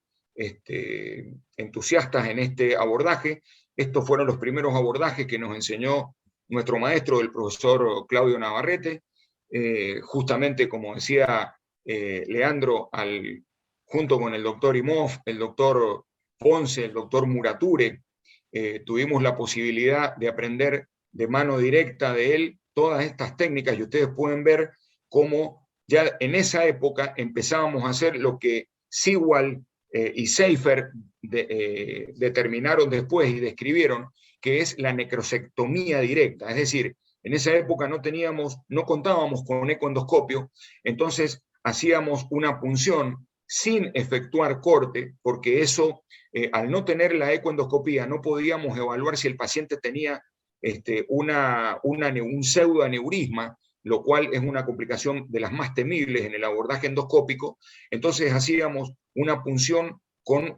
entusiastas en este abordaje. Estos fueron los primeros abordajes que nos enseñó nuestro maestro, el profesor Claudio Navarrete. Justamente, como decía Leandro, junto con el doctor Imhoff, el doctor Ponce, el doctor Murature, tuvimos la posibilidad de aprender de mano directa de él todas estas técnicas, y ustedes pueden ver cómo ya en esa época empezábamos a hacer lo que Sewall y Seifer determinaron después y describieron, que es la necrosectomía directa. Es decir, en esa época no contábamos con ecoendoscopio, entonces hacíamos una punción sin efectuar corte, porque eso, al no tener la ecoendoscopía, no podíamos evaluar si el paciente tenía un pseudoaneurisma, lo cual es una complicación de las más temibles en el abordaje endoscópico. Entonces hacíamos una punción con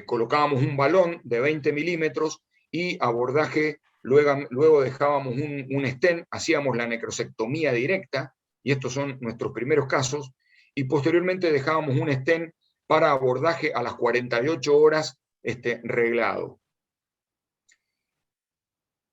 colocábamos un balón de 20 milímetros y abordaje, luego dejábamos un stent, hacíamos la necrosectomía directa, y estos son nuestros primeros casos, y posteriormente dejábamos un stent para abordaje a las 48 horas reglado.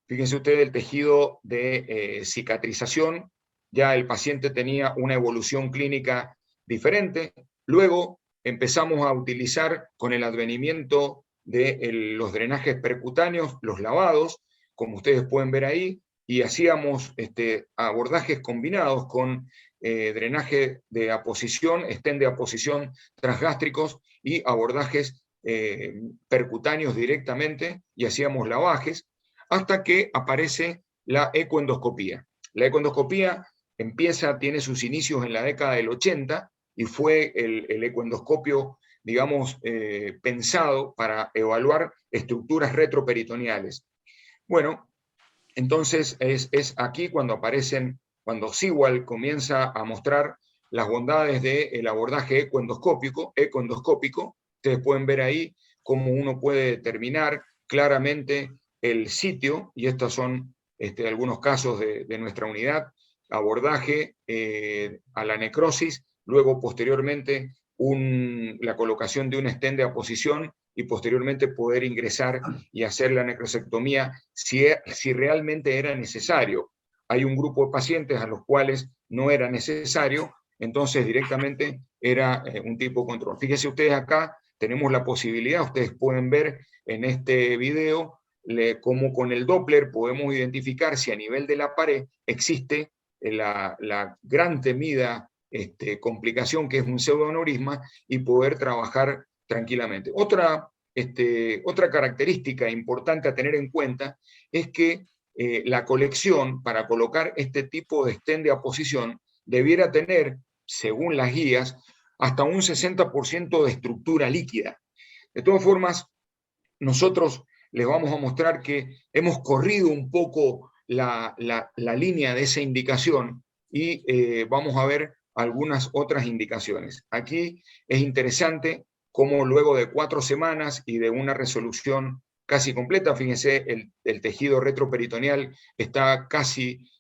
Fíjense ustedes el tejido de cicatrización, ya el paciente tenía una evolución clínica diferente. Luego empezamos a utilizar, con el advenimiento de los drenajes percutáneos, los lavados, como ustedes pueden ver ahí, y hacíamos abordajes combinados con drenaje de aposición, stent de aposición transgástricos y abordajes percutáneos directamente, y hacíamos lavajes, hasta que aparece la ecoendoscopía. La ecoendoscopía tiene sus inicios en la década del 80, y fue el ecoendoscopio, digamos, pensado para evaluar estructuras retroperitoneales. Bueno, entonces es aquí cuando Sewall comienza a mostrar las bondades del abordaje ecoendoscópico. Ustedes pueden ver ahí cómo uno puede determinar claramente el sitio, y estos son algunos casos de nuestra unidad: abordaje a la necrosis, luego posteriormente la colocación de un stent de aposición, y posteriormente poder ingresar y hacer la necrosectomía si realmente era necesario. Hay un grupo de pacientes a los cuales no era necesario, entonces directamente era un tipo de control. Fíjense ustedes acá, tenemos la posibilidad, ustedes pueden ver en este video, cómo con el Doppler podemos identificar si a nivel de la pared existe la gran temida complicación, que es un pseudoaneurisma, y poder trabajar tranquilamente. Otra característica importante a tener en cuenta es que la colección para colocar este tipo de stent de aposición debiera tener, según las guías, hasta un 60% de estructura líquida. De todas formas, nosotros les vamos a mostrar que hemos corrido un poco la línea de esa indicación y vamos a ver algunas otras indicaciones. Aquí es interesante cómo luego de 4 semanas y de una resolución casi completa, fíjense, el tejido retroperitoneal está casi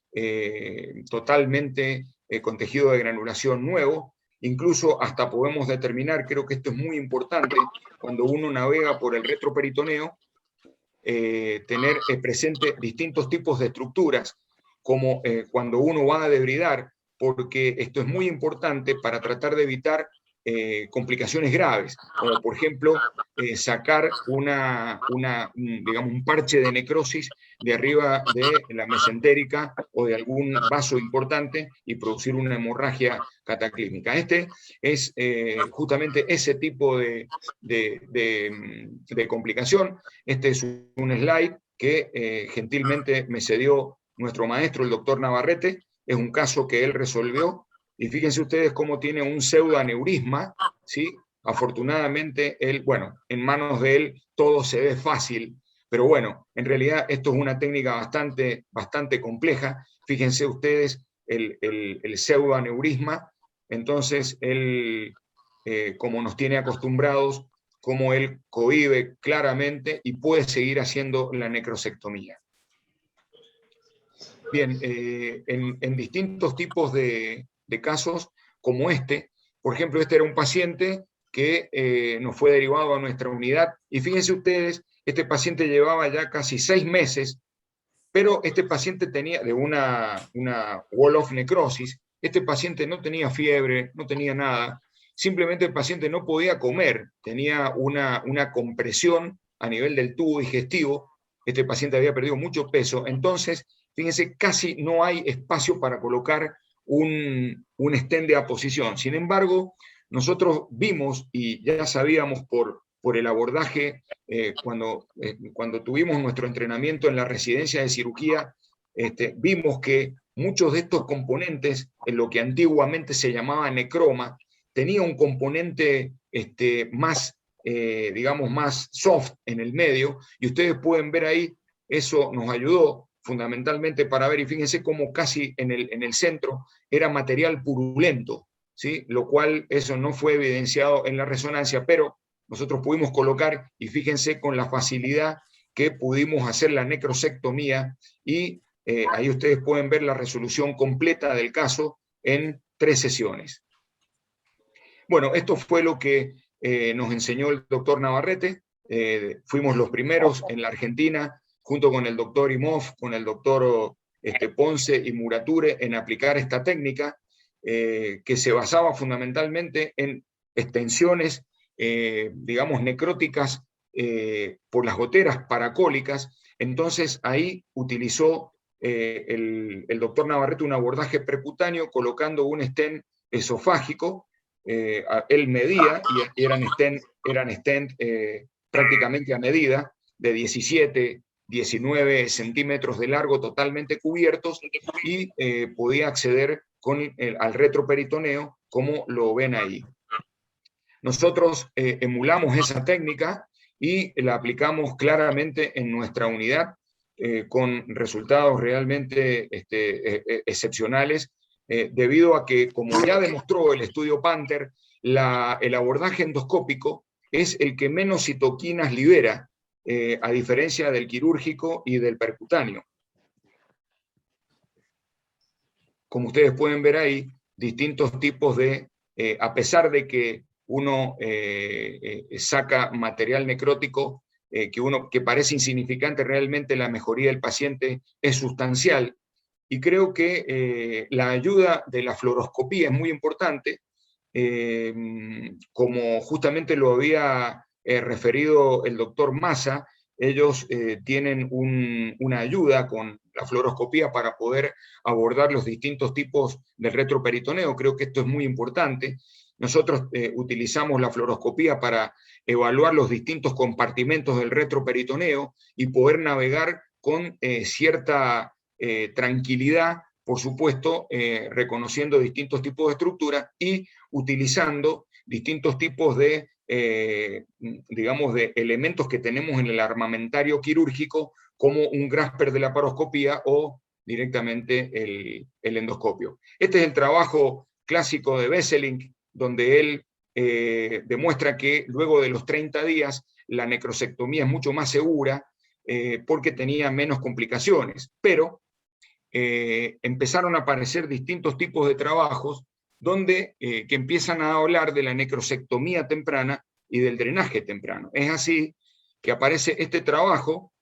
totalmente con tejido de granulación nuevo. Incluso hasta podemos determinar, creo que esto es muy importante, cuando uno navega por el retroperitoneo, tener presente distintos tipos de estructuras, como cuando uno va a debridar, porque esto es muy importante para tratar de evitar complicaciones graves, como por ejemplo sacar digamos, un parche de necrosis de arriba de la mesentérica o de algún vaso importante y producir una hemorragia cataclísmica. Este es justamente ese tipo de complicación. Este es un slide que gentilmente me cedió nuestro maestro, el doctor Navarrete. Es un caso que él resolvió. Y fíjense ustedes cómo tiene un pseudoaneurisma, ¿sí? Afortunadamente, bueno, en manos de él todo se ve fácil, pero bueno, en realidad esto es una técnica bastante compleja. Fíjense ustedes el pseudoaneurisma. Entonces, él, como nos tiene acostumbrados, como él cohíbe claramente y puede seguir haciendo la necrosectomía. Bien, en distintos tipos de casos como este, por ejemplo, este era un paciente que nos fue derivado a nuestra unidad, y fíjense ustedes, este paciente llevaba ya casi 6 meses, pero este paciente tenía de una wall-off necrosis. Este paciente no tenía fiebre, no tenía nada, simplemente el paciente no podía comer, tenía una compresión a nivel del tubo digestivo. Este paciente había perdido mucho peso, entonces fíjense, casi no hay espacio para colocar un stent de aposición. Sin embargo, nosotros vimos y ya sabíamos por el abordaje, cuando tuvimos nuestro entrenamiento en la residencia de cirugía, vimos que muchos de estos componentes, en lo que antiguamente se llamaba necroma, tenía un componente más, digamos, más soft en el medio, y ustedes pueden ver ahí, eso nos ayudó fundamentalmente para ver, y fíjense cómo casi en el centro era material purulento, ¿sí? Lo cual eso no fue evidenciado en la resonancia, pero nosotros pudimos colocar, y fíjense con la facilidad que pudimos hacer la necrosectomía, y ahí ustedes pueden ver la resolución completa del caso en 3 sesiones. Bueno, esto fue lo que nos enseñó el doctor Navarrete. Fuimos los primeros en la Argentina, junto con el doctor Imhoff, con el doctor Ponce y Murature, en aplicar esta técnica, que se basaba fundamentalmente en extensiones, digamos, necróticas por las goteras paracólicas. Entonces ahí utilizó el doctor Navarrete un abordaje percutáneo colocando un stent esofágico. Él medía, y eran stent prácticamente a medida, de 17, 19 centímetros de largo, totalmente cubiertos, y podía acceder al retroperitoneo, como lo ven ahí. Nosotros emulamos esa técnica y la aplicamos claramente en nuestra unidad, con resultados realmente excepcionales, debido a que, como ya demostró el estudio Panther, el abordaje endoscópico es el que menos citoquinas libera, a diferencia del quirúrgico y del percutáneo. Como ustedes pueden ver ahí, distintos tipos de, a pesar de que uno saca material necrótico, que parece insignificante, realmente la mejoría del paciente es sustancial. Y creo que la ayuda de la fluoroscopía es muy importante, como justamente lo había referido el doctor Massa. Ellos tienen una ayuda con la fluoroscopía para poder abordar los distintos tipos del retroperitoneo. Creo que esto es muy importante. Nosotros utilizamos la fluoroscopía para evaluar los distintos compartimentos del retroperitoneo y poder navegar con cierta tranquilidad, por supuesto, reconociendo distintos tipos de estructura y utilizando distintos tipos de digamos, de elementos que tenemos en el armamentario quirúrgico, como un grasper de la laparoscopía o directamente el endoscopio. Este es el trabajo clásico de Besselink, donde él demuestra que luego de los 30 días la necrosectomía es mucho más segura porque tenía menos complicaciones, pero empezaron a aparecer distintos tipos de trabajos donde que empiezan a hablar de la necrosectomía temprana y del drenaje temprano. Es así que aparece este trabajo,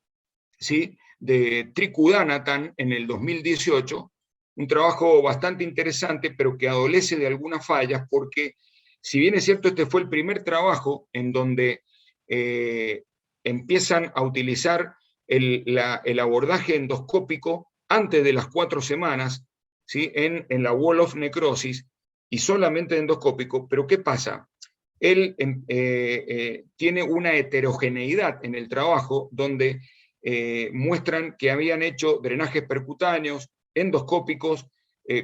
¿sí?, de Trikudanathan en el 2018, un trabajo bastante interesante, pero que adolece de algunas fallas, porque si bien es cierto, este fue el primer trabajo en donde empiezan a utilizar el abordaje endoscópico antes de las 4 semanas, ¿sí?, en la wall of necrosis, y solamente endoscópico, pero ¿qué pasa? Él tiene una heterogeneidad en el trabajo donde muestran que habían hecho drenajes percutáneos, endoscópicos,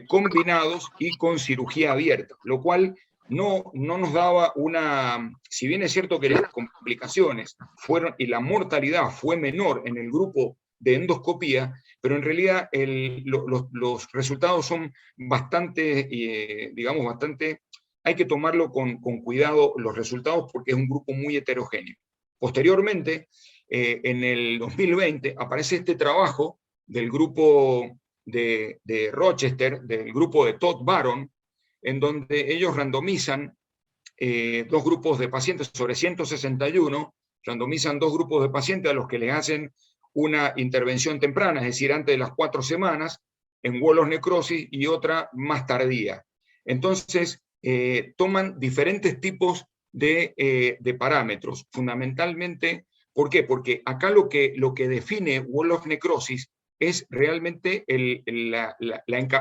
combinados y con cirugía abierta, lo cual no nos daba una... Si bien es cierto que las complicaciones fueron y la mortalidad fue menor en el grupo de endoscopía, pero en realidad los resultados son bastante, digamos, bastante... Hay que tomarlo con cuidado los resultados porque es un grupo muy heterogéneo. Posteriormente, en el 2020, aparece este trabajo del grupo de Rochester, del grupo de Todd Baron, en donde ellos randomizan 2 grupos de pacientes sobre 161, randomizan 2 grupos de pacientes a los que les hacen una intervención temprana, es decir, antes de las 4 semanas, en wall of necrosis, y otra más tardía. Entonces, toman diferentes tipos de parámetros, fundamentalmente. ¿Por qué? Porque acá lo que define wall of necrosis es realmente el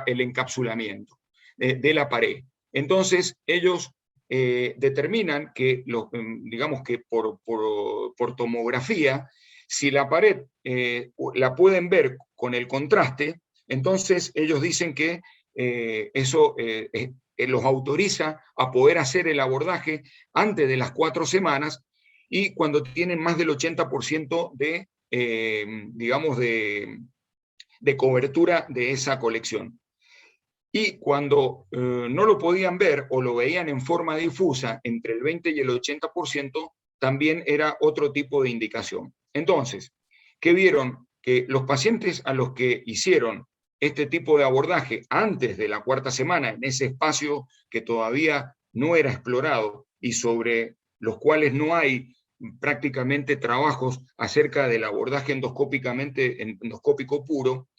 encapsulamiento de la pared. Entonces, ellos determinan que, digamos que por tomografía, si la pared la pueden ver con el contraste, entonces ellos dicen que eso los autoriza a poder hacer el abordaje antes de las 4 semanas, y cuando tienen más del 80% de, digamos, de cobertura de esa colección. Y cuando no lo podían ver o lo veían en forma difusa, entre el 20 y el 80%, también era otro tipo de indicación. Entonces, ¿qué vieron? Que los pacientes a los que hicieron este tipo de abordaje antes de la 4ª semana, en ese espacio que todavía no era explorado y sobre los cuales no hay prácticamente trabajos acerca del abordaje endoscópico puro,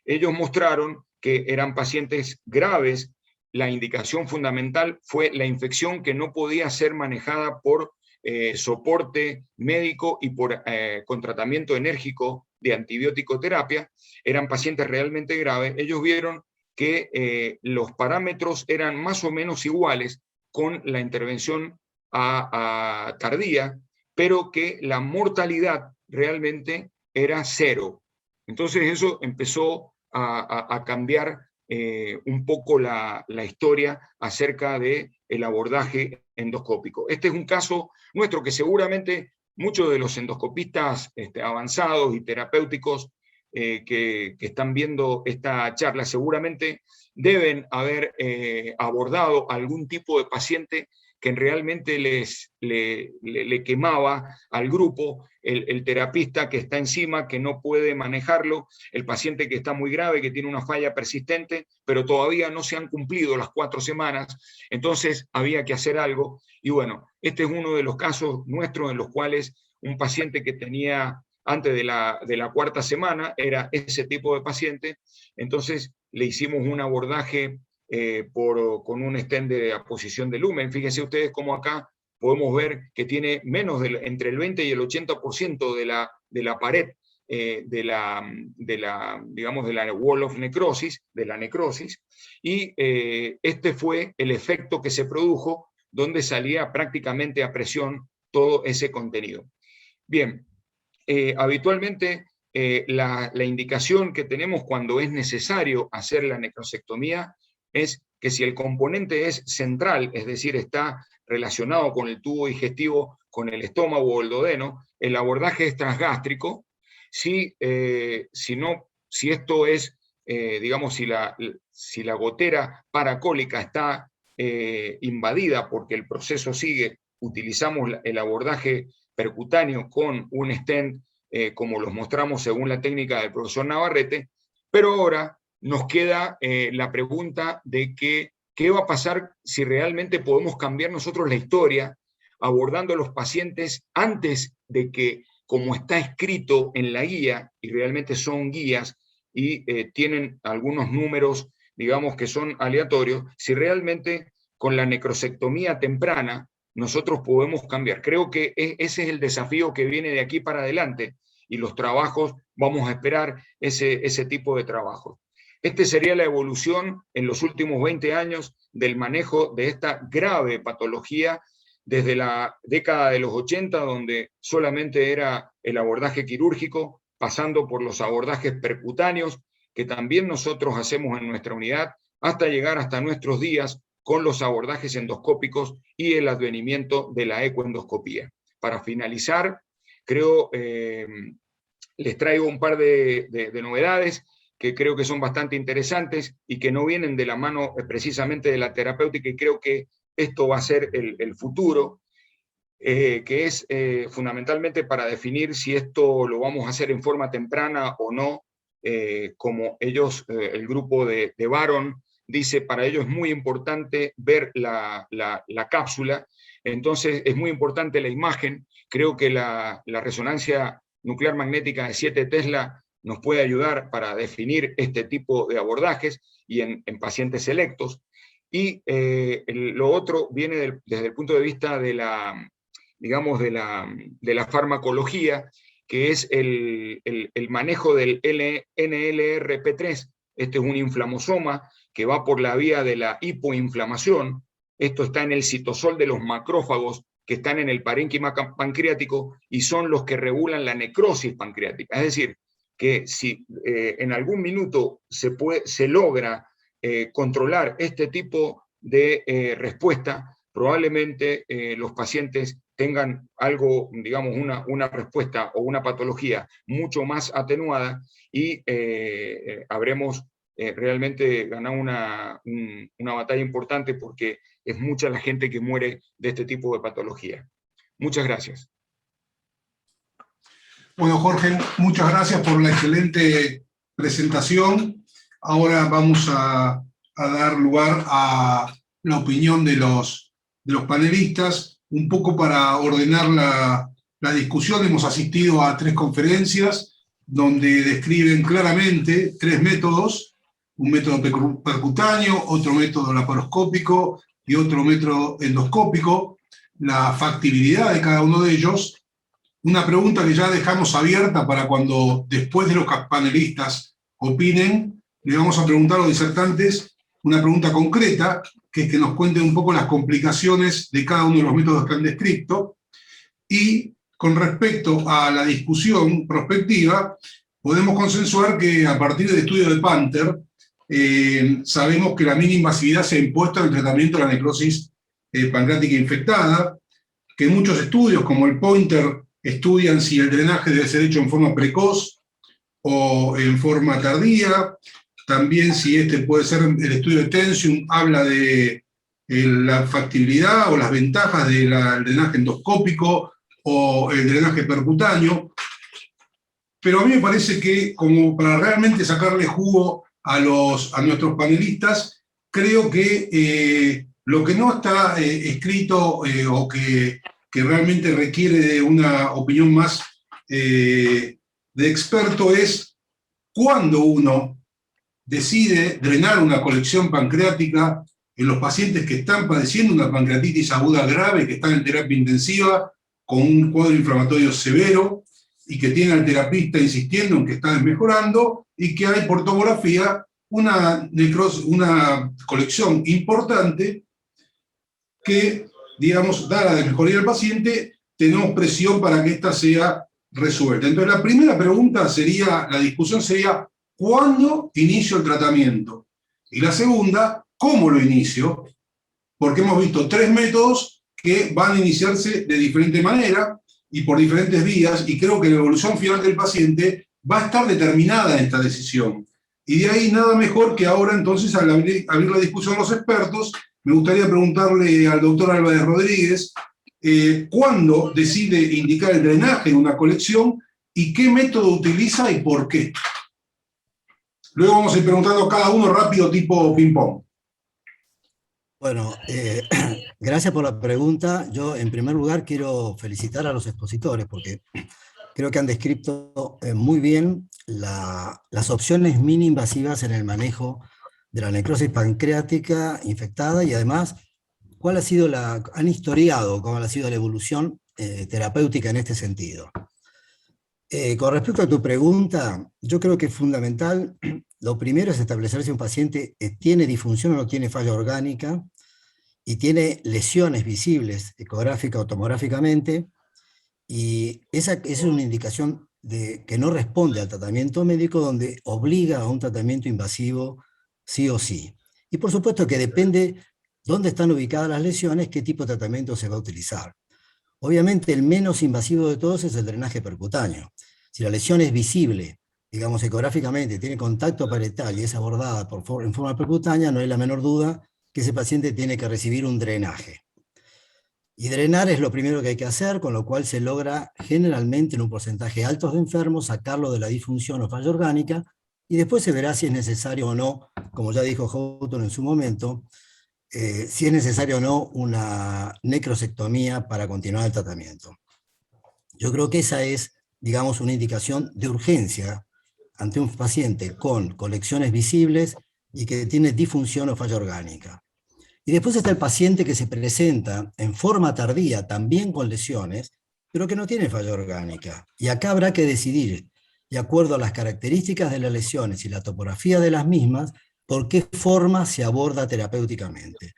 ellos mostraron que eran pacientes graves. La indicación fundamental fue la infección que no podía ser manejada por soporte médico y con tratamiento enérgico de antibiótico terapia. Eran pacientes realmente graves. Ellos vieron que los parámetros eran más o menos iguales con la intervención tardía, pero que la mortalidad realmente era 0. Entonces eso empezó a cambiar un poco la historia acerca del abordaje endoscópico. Este es un caso nuestro que seguramente muchos de los endoscopistas avanzados y terapéuticos que están viendo esta charla seguramente deben haber abordado algún tipo de paciente que realmente le quemaba al grupo, el terapista que está encima, que no puede manejarlo, el paciente que está muy grave, que tiene una falla persistente, pero todavía no se han cumplido las 4 semanas, entonces había que hacer algo. Y bueno, este es uno de los casos nuestros en los cuales un paciente que tenía antes de la 4ª semana era ese tipo de paciente, entonces le hicimos un abordaje con un stent de aposición de lumen. Fíjense ustedes cómo acá podemos ver que tiene menos entre el 20 y el 80% de la pared digamos, de la wall of necrosis, de la necrosis, y este fue el efecto que se produjo, donde salía prácticamente a presión todo ese contenido. Bien, habitualmente la indicación que tenemos cuando es necesario hacer la necrosectomía es que si el componente es central, es decir, está relacionado con el tubo digestivo, con el estómago o el duodeno. El abordaje es transgástrico. Si esto es, digamos, si la gotera paracólica está invadida porque el proceso sigue, utilizamos el abordaje percutáneo con un stent, como los mostramos según la técnica del profesor Navarrete, pero ahora nos queda la pregunta de qué va a pasar si realmente podemos cambiar nosotros la historia abordando a los pacientes antes de que, como está escrito en la guía, y realmente son guías y tienen algunos números, digamos, que son aleatorios, si realmente con la necrosectomía temprana nosotros podemos cambiar. Creo que ese es el desafío que viene de aquí para adelante, y los trabajos, vamos a esperar ese tipo de trabajo. Sería la evolución en los últimos 20 años del manejo de esta grave patología, desde la década de los 80, donde solamente era el abordaje quirúrgico, pasando por los abordajes percutáneos, que también nosotros hacemos en nuestra unidad, hasta llegar hasta nuestros días con los abordajes endoscópicos y el advenimiento de la ecoendoscopía. Para finalizar, creo, les traigo un par de novedades que creo que son bastante interesantes y que no vienen de la mano precisamente de la terapéutica, y creo que esto va a ser el futuro, que es fundamentalmente para definir si esto lo vamos a hacer en forma temprana o no, como ellos, el grupo de Baron, dice, para ellos es muy importante ver la cápsula, entonces es muy importante la imagen. Creo que la resonancia nuclear magnética de 7 Tesla nos puede ayudar para definir este tipo de abordajes y en pacientes selectos. Y lo otro viene desde el punto de vista de la, digamos, de la farmacología, que es el manejo del NLRP3. Este es un inflamosoma que va por la vía de la hipoinflamación. Esto está en el citosol de los macrófagos que están en el parénquima pancreático y son los que regulan la necrosis pancreática. Es decir, que si en algún minuto se logra controlar este tipo de respuesta, probablemente los pacientes tengan algo, digamos, una respuesta o una patología mucho más atenuada, y habremos realmente ganado una batalla importante, porque es mucha la gente que muere de este tipo de patología. Muchas gracias. Bueno, Jorge, muchas gracias por la excelente presentación. Ahora vamos a dar lugar a la opinión de los panelistas, un poco para ordenar la discusión. Hemos asistido a 3 conferencias donde describen claramente 3 métodos: un método percutáneo, otro método laparoscópico y otro método endoscópico, la factibilidad de cada uno de ellos. Una pregunta que ya dejamos abierta para cuando después de los panelistas opinen, le vamos a preguntar a los disertantes una pregunta concreta, que es que nos cuenten un poco las complicaciones de cada uno de los métodos que han descrito. Y con respecto a la discusión prospectiva, podemos consensuar que a partir del estudio de Panther, sabemos que la mínima invasividad se ha impuesto en el tratamiento de la necrosis pancreática infectada, que muchos estudios, como el Pointer, estudian si el drenaje debe ser hecho en forma precoz o en forma tardía. También si puede ser el estudio de Tensium, habla de la factibilidad o las ventajas del drenaje endoscópico o el drenaje percutáneo. Pero a mí me parece que, como para realmente sacarle jugo a nuestros panelistas, creo que lo que no está escrito o que realmente requiere de una opinión más de experto es cuándo uno decide drenar una colección pancreática en los pacientes que están padeciendo una pancreatitis aguda grave, que están en terapia intensiva, con un cuadro inflamatorio severo, y que tiene al terapista insistiendo en que está desmejorando, y que hay por tomografía una colección importante que, digamos, dada la mejoría del paciente, tenemos presión para que ésta sea resuelta. Entonces, la primera pregunta sería, la discusión sería, ¿cuándo inicio el tratamiento? Y la segunda, ¿cómo lo inicio? Porque hemos visto 3 métodos que van a iniciarse de diferente manera y por diferentes vías, y creo que la evolución final del paciente va a estar determinada en esta decisión. Y de ahí nada mejor que ahora entonces, al abrir la discusión a los expertos, me gustaría preguntarle al doctor Álvarez Rodríguez cuándo decide indicar el drenaje en una colección y qué método utiliza y por qué. Luego vamos a ir preguntando a cada uno rápido, tipo ping-pong. Bueno, gracias por la pregunta. Yo, en primer lugar, quiero felicitar a los expositores porque creo que han descrito muy bien las opciones mini-invasivas en el manejo de la necrosis pancreática infectada y además han historiado cuál ha sido la evolución terapéutica en este sentido. Con respecto a tu pregunta, yo creo que es fundamental, lo primero es establecer si un paciente tiene disfunción o no tiene falla orgánica y tiene lesiones visibles ecográfica o tomográficamente, y esa es una indicación de que no responde al tratamiento médico, donde obliga a un tratamiento invasivo sí o sí. Y por supuesto que depende dónde están ubicadas las lesiones, qué tipo de tratamiento se va a utilizar. Obviamente el menos invasivo de todos es el drenaje percutáneo. Si la lesión es visible, digamos ecográficamente, tiene contacto parietal y es abordada en forma percutánea, no hay la menor duda que ese paciente tiene que recibir un drenaje. Y drenar es lo primero que hay que hacer, con lo cual se logra generalmente en un porcentaje alto de enfermos sacarlo de la disfunción o falla orgánica, y después se verá si es necesario o no, como ya dijo Houghton en su momento, si es necesario o no una necrosectomía para continuar el tratamiento. Yo creo que esa es, digamos, una indicación de urgencia ante un paciente con colecciones visibles y que tiene disfunción o falla orgánica. Y después está el paciente que se presenta en forma tardía, también con lesiones, pero que no tiene falla orgánica. Y acá habrá que decidir, de acuerdo a las características de las lesiones y la topografía de las mismas, por qué forma se aborda terapéuticamente.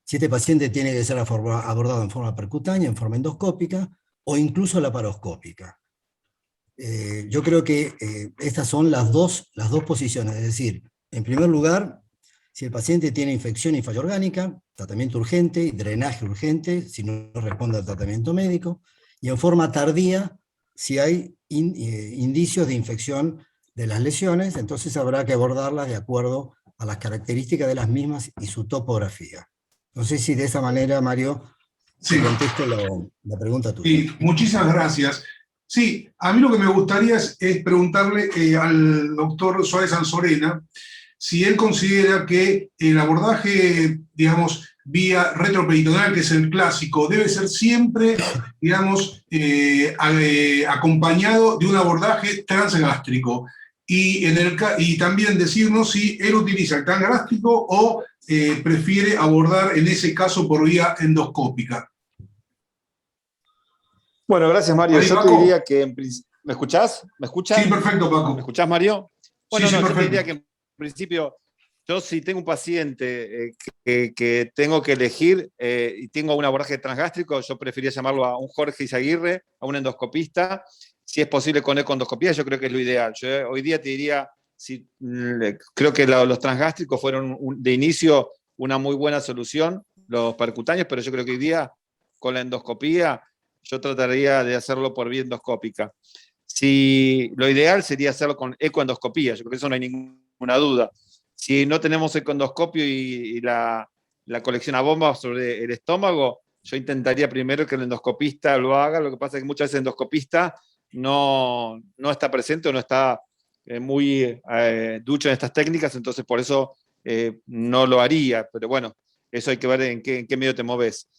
Si este paciente tiene que ser abordado en forma percutánea, en forma endoscópica, o incluso laparoscópica. Yo creo que estas son las dos posiciones, es decir, en primer lugar, si el paciente tiene infección y falla orgánica, tratamiento urgente y drenaje urgente, si no responde al tratamiento médico, y en forma tardía, si hay indicios de infección de las lesiones, entonces habrá que abordarlas de acuerdo a las características de las mismas y su topografía. No sé si de esa manera, Mario, Sí. contesto la pregunta tuya. Sí, muchísimas gracias. Sí, a mí lo que me gustaría es preguntarle al doctor Suárez Anzorena si él considera que el abordaje, digamos, vía retroperitoneal, que es el clásico, debe ser siempre, digamos, acompañado de un abordaje transgástrico. Y también decirnos si él utiliza el transgástrico o prefiere abordar en ese caso por vía endoscópica. Bueno, gracias, Mario. Ahí, Yo Paco. te diría que ¿me escuchás? ¿Me escuchás? Sí, perfecto, Paco. ¿Me escuchás, Mario? Bueno, Sí, no, yo perfecto. te diría que en principio, yo si tengo un paciente que tengo que elegir y tengo un abordaje transgástrico, yo preferiría llamarlo a un Jorge Izaguirre, a un endoscopista, si es posible con econdoscopía, yo creo que es lo ideal. Yo hoy día te diría, creo que los transgástricos fueron de inicio una muy buena solución, los percutáneos, pero yo creo que hoy día con la endoscopía yo trataría de hacerlo por vía endoscópica. Si lo ideal sería hacerlo con ecoendoscopía, yo creo que eso no hay ninguna duda. Si no tenemos ecoendoscopio y la colección a bomba sobre el estómago, yo intentaría primero que el endoscopista lo haga. Lo que pasa es que muchas veces el endoscopista no está presente o no está muy ducho en estas técnicas, entonces por eso no lo haría. Pero bueno, eso hay que ver en qué medio te moves.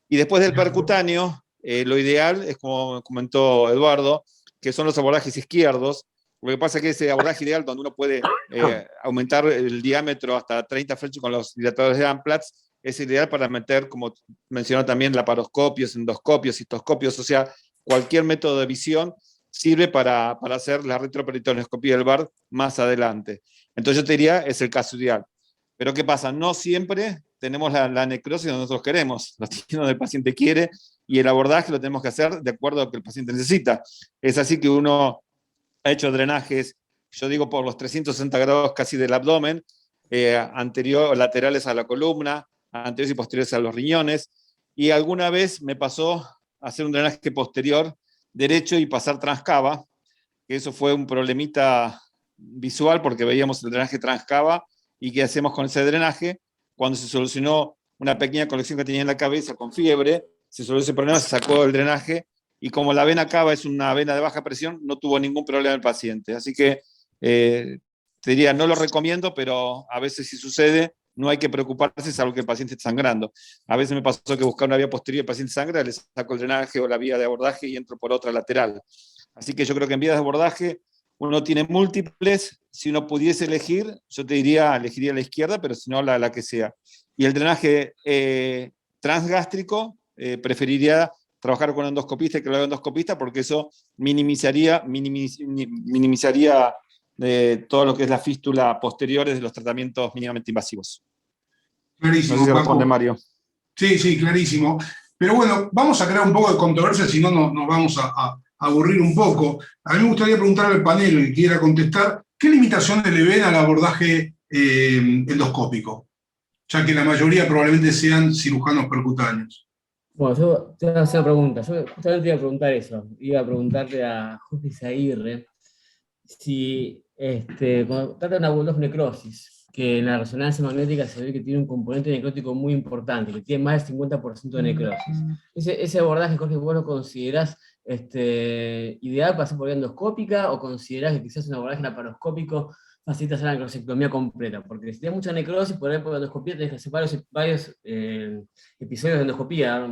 Y después del percutáneo, lo ideal es, como comentó Eduardo, que son los abordajes izquierdos. Lo que pasa es que ese abordaje ideal, donde uno puede aumentar el diámetro hasta 30 French con los dilatadores de Amplatz, es ideal para meter, como mencionó también, laparoscopios, endoscopios, cistoscopios, o sea, cualquier método de visión sirve para hacer la retroperitoneoscopía del VAR más adelante. Entonces yo te diría, es el caso ideal. Pero ¿qué pasa? No siempre tenemos la necrosis donde nosotros queremos, lo tiene donde el paciente quiere, y el abordaje lo tenemos que hacer de acuerdo a lo que el paciente necesita. Es así que uno ha hecho drenajes, yo digo por los 360 grados casi del abdomen, laterales a la columna, anteriores y posteriores a los riñones, y alguna vez me pasó hacer un drenaje posterior derecho y pasar transcava, que eso fue un problemita visual porque veíamos el drenaje transcava y qué hacemos con ese drenaje. Cuando se solucionó una pequeña colección que tenía en la cabeza con fiebre, se solucionó ese problema, se sacó el drenaje y como la vena cava es una vena de baja presión, no tuvo ningún problema el paciente. Así que te diría, no lo recomiendo, pero a veces si sucede, no hay que preocuparse, salvo que el paciente esté sangrando. A veces me pasó que buscar una vía posterior, el paciente sangra, le saco el drenaje o la vía de abordaje y entro por otra lateral. Así que yo creo que en vías de abordaje uno tiene múltiples. Si uno pudiese elegir, yo te diría, elegiría la izquierda, pero si no, la que sea. Y el drenaje transgástrico, preferiría trabajar con endoscopista que lo haga endoscopista, porque eso minimizaría todo lo que es la fístula posteriores de los tratamientos mínimamente invasivos. Clarísimo, No sé si Paco. responde Mario. Sí, sí, clarísimo. Pero bueno, vamos a crear un poco de controversia, si no nos vamos a aburrir un poco. A mí me gustaría preguntarle al panel, el que quiera contestar, ¿qué limitaciones le ven al abordaje endoscópico? Ya que la mayoría probablemente sean cirujanos percutáneos. Bueno, yo te voy a hacer una pregunta. Yo justamente iba a preguntar eso. Iba a preguntarle a Jorge Izaguirre si cuando trata de una necrosis, que en la resonancia magnética se ve que tiene un componente necrótico muy importante, que tiene más del 50% de necrosis. Ese abordaje, Jorge, ¿vos lo considerás ideal para hacer por vía endoscópica o considerás que quizás un abordaje laparoscópico facilita hacer la necrosectomía completa? Porque si tienes mucha necrosis, por ejemplo, endoscopía tenés que hacer varios episodios de endoscopía.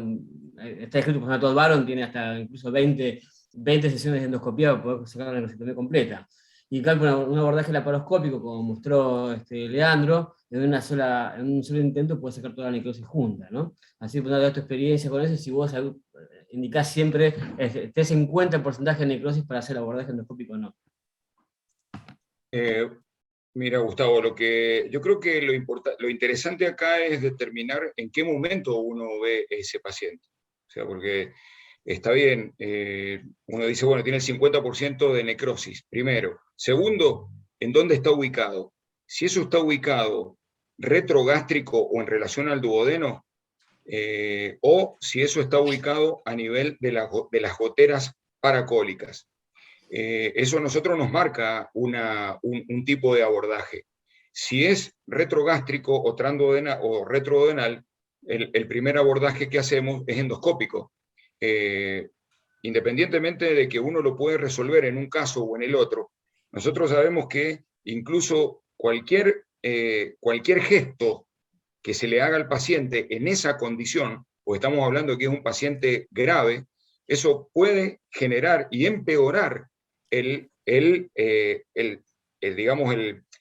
Está escrito, por ejemplo, Todd Baron tiene hasta incluso 20 sesiones de endoscopía para poder sacar la necrosectomía completa. Y claro, un abordaje laparoscópico, como mostró Leandro, en un solo intento puede sacar toda la necrosis junta, ¿no? Así que, dado tu experiencia con eso, si vos indicás siempre, tenés en cuenta el porcentaje de necrosis para hacer el abordaje endoscópico o no. Mira, Gustavo, yo creo que lo interesante acá es determinar en qué momento uno ve a ese paciente. O sea, porque está bien, uno dice, bueno, tiene el 50% de necrosis, primero. Segundo, ¿en dónde está ubicado? Si eso está ubicado retrogástrico o en relación al duodeno, o si eso está ubicado a nivel de las goteras paracólicas. Eso a nosotros nos marca un tipo de abordaje. Si es retrogástrico o transduodenal o retroduodenal, el primer abordaje que hacemos es endoscópico. Independientemente de que uno lo puede resolver en un caso o en el otro, nosotros sabemos que incluso cualquier gesto que se le haga al paciente en esa condición, o estamos hablando que es un paciente grave, eso puede generar y empeorar el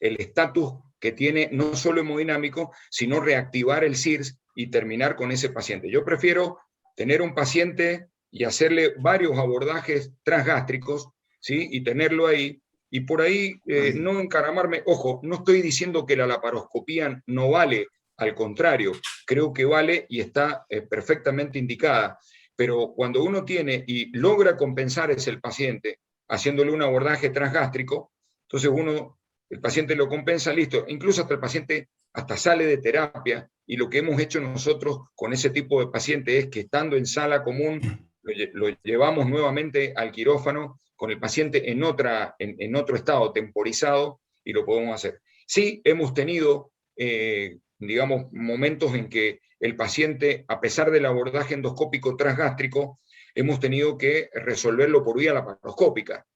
estatus que tiene no solo hemodinámico, sino reactivar el CIRS y terminar con ese paciente. Yo prefiero tener un paciente y hacerle varios abordajes transgástricos, ¿sí? Y tenerlo ahí, y por ahí no encaramarme. Ojo, no estoy diciendo que la laparoscopía no vale, al contrario, creo que vale y está perfectamente indicada, pero cuando uno tiene y logra compensar ese el paciente, haciéndole un abordaje transgástrico, entonces el paciente lo compensa, listo, incluso hasta el paciente hasta sale de terapia, y lo que hemos hecho nosotros con ese tipo de paciente es que estando en sala común, lo llevamos nuevamente al quirófano con el paciente en otro estado temporizado, y lo podemos hacer. Sí, hemos tenido, momentos en que el paciente, a pesar del abordaje endoscópico transgástrico, hemos tenido que resolverlo por vía laparoscópica,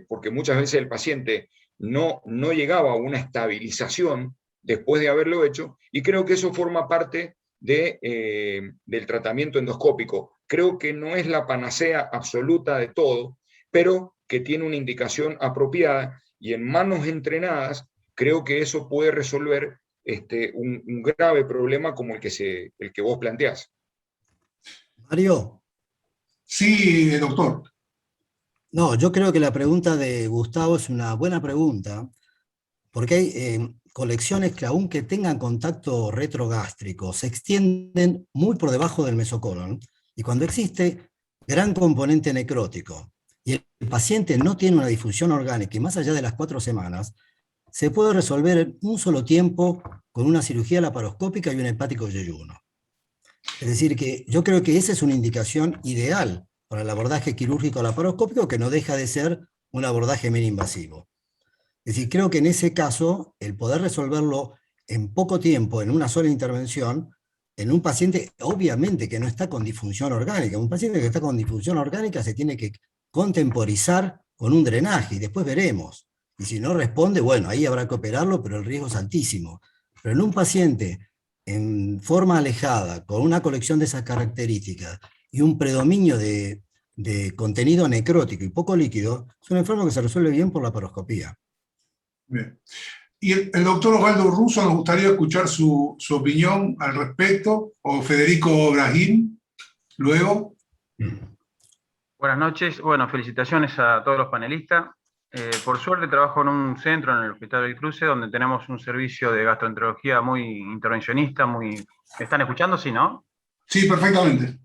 porque muchas veces el paciente no llegaba a una estabilización después de haberlo hecho, y creo que eso forma parte del tratamiento endoscópico. Creo que no es la panacea absoluta de todo, pero que tiene una indicación apropiada, y en manos entrenadas creo que eso puede resolver un grave problema como el que vos planteás. Mario. Sí, doctor. No, yo creo que la pregunta de Gustavo es una buena pregunta, porque hay colecciones que aunque tengan contacto retrogástrico, se extienden muy por debajo del mesocolon, y cuando existe gran componente necrótico, y el paciente no tiene una difusión orgánica, y más allá de las 4 semanas, se puede resolver en un solo tiempo con una cirugía laparoscópica y un hepático yeyuno. Es decir, que yo creo que esa es una indicación ideal para el abordaje quirúrgico laparoscópico, que no deja de ser un abordaje mini-invasivo. Es decir, creo que en ese caso, el poder resolverlo en poco tiempo, en una sola intervención, en un paciente obviamente que no está con disfunción orgánica. Un paciente que está con disfunción orgánica se tiene que contemporizar con un drenaje y después veremos. Y si no responde, bueno, ahí habrá que operarlo, pero el riesgo es altísimo. Pero en un paciente en forma alejada, con una colección de esas características y un predominio de contenido necrótico y poco líquido, es un enfermo que se resuelve bien por la laparoscopía. Bien. Y el doctor Osvaldo Russo, nos gustaría escuchar su opinión al respecto, o Federico Brahim, luego. Buenas noches. Bueno, felicitaciones a todos los panelistas. Por suerte trabajo en un centro, en el Hospital del Cruce, donde tenemos un servicio de gastroenterología muy intervencionista, muy... ¿Me están escuchando? Sí, ¿no? Sí, perfectamente.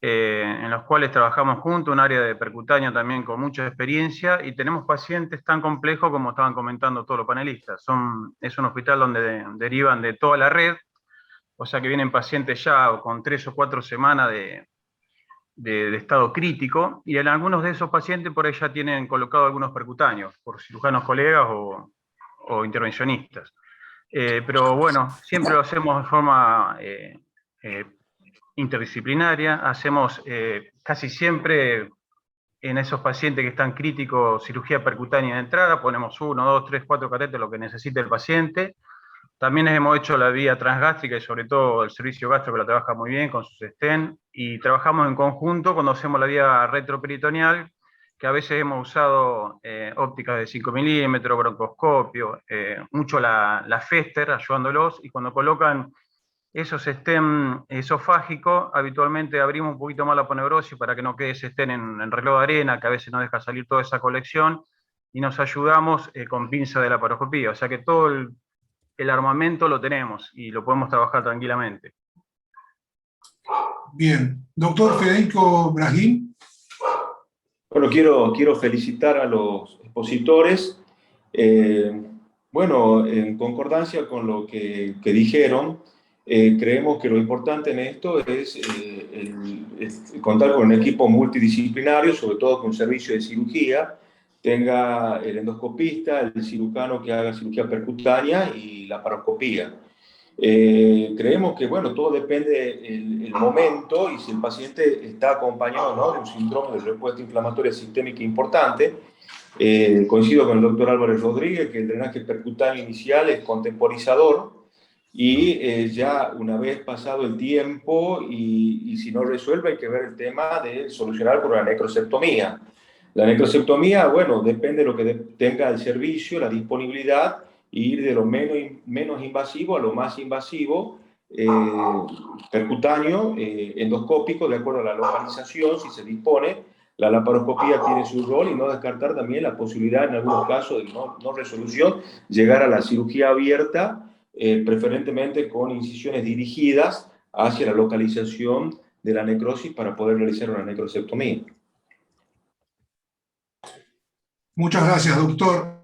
En los cuales trabajamos juntos, un área de percutáneo también con mucha experiencia, y tenemos pacientes tan complejos como estaban comentando todos los panelistas. Es un hospital donde derivan de toda la red, o sea que vienen pacientes ya con 3 o 4 semanas de estado crítico, y en algunos de esos pacientes por ahí ya tienen colocado algunos percutáneos, por cirujanos colegas o intervencionistas. Pero bueno, siempre lo hacemos de forma interdisciplinaria, hacemos casi siempre en esos pacientes que están críticos cirugía percutánea de entrada, ponemos 1, 2, 3, 4 catéteres, lo que necesite el paciente. También hemos hecho la vía transgástrica y sobre todo el servicio gastro, que lo trabaja muy bien con sus stent, y trabajamos en conjunto cuando hacemos la vía retroperitoneal, que a veces hemos usado ópticas de 5 milímetros, broncoscopio, mucho la Fester ayudándolos, y cuando colocan esos stent esofágicos, habitualmente abrimos un poquito más la aponeurosis para que no quede ese stent en reloj de arena, que a veces no deja salir toda esa colección, y nos ayudamos con pinza de laparoscopía, o sea que todo el armamento lo tenemos y lo podemos trabajar tranquilamente. Bien. Doctor Federico Brahim. Bueno, quiero felicitar a los expositores. Bueno, en concordancia con lo que dijeron, creemos que lo importante en esto es contar con un equipo multidisciplinario, sobre todo con un servicio de cirugía, tenga el endoscopista, el cirujano que haga cirugía percutánea y la laparoscopía. Creemos que, bueno, todo depende del momento y si el paciente está acompañado, ¿no?, de un síndrome de respuesta inflamatoria sistémica importante. Coincido con el doctor Álvarez Rodríguez que el drenaje percutáneo inicial es contemporizador y ya una vez pasado el tiempo y si no resuelve hay que ver el tema de solucionar por la necrosectomía. La necrosectomía, bueno, depende de lo que tenga el servicio, la disponibilidad, y ir de lo menos invasivo a lo más invasivo, percutáneo, endoscópico, de acuerdo a la localización, si se dispone. La laparoscopía tiene su rol y no descartar también la posibilidad, en algunos casos de no resolución, llegar a la cirugía abierta, preferentemente con incisiones dirigidas hacia la localización de la necrosis para poder realizar una necrosectomía. Muchas gracias, doctor.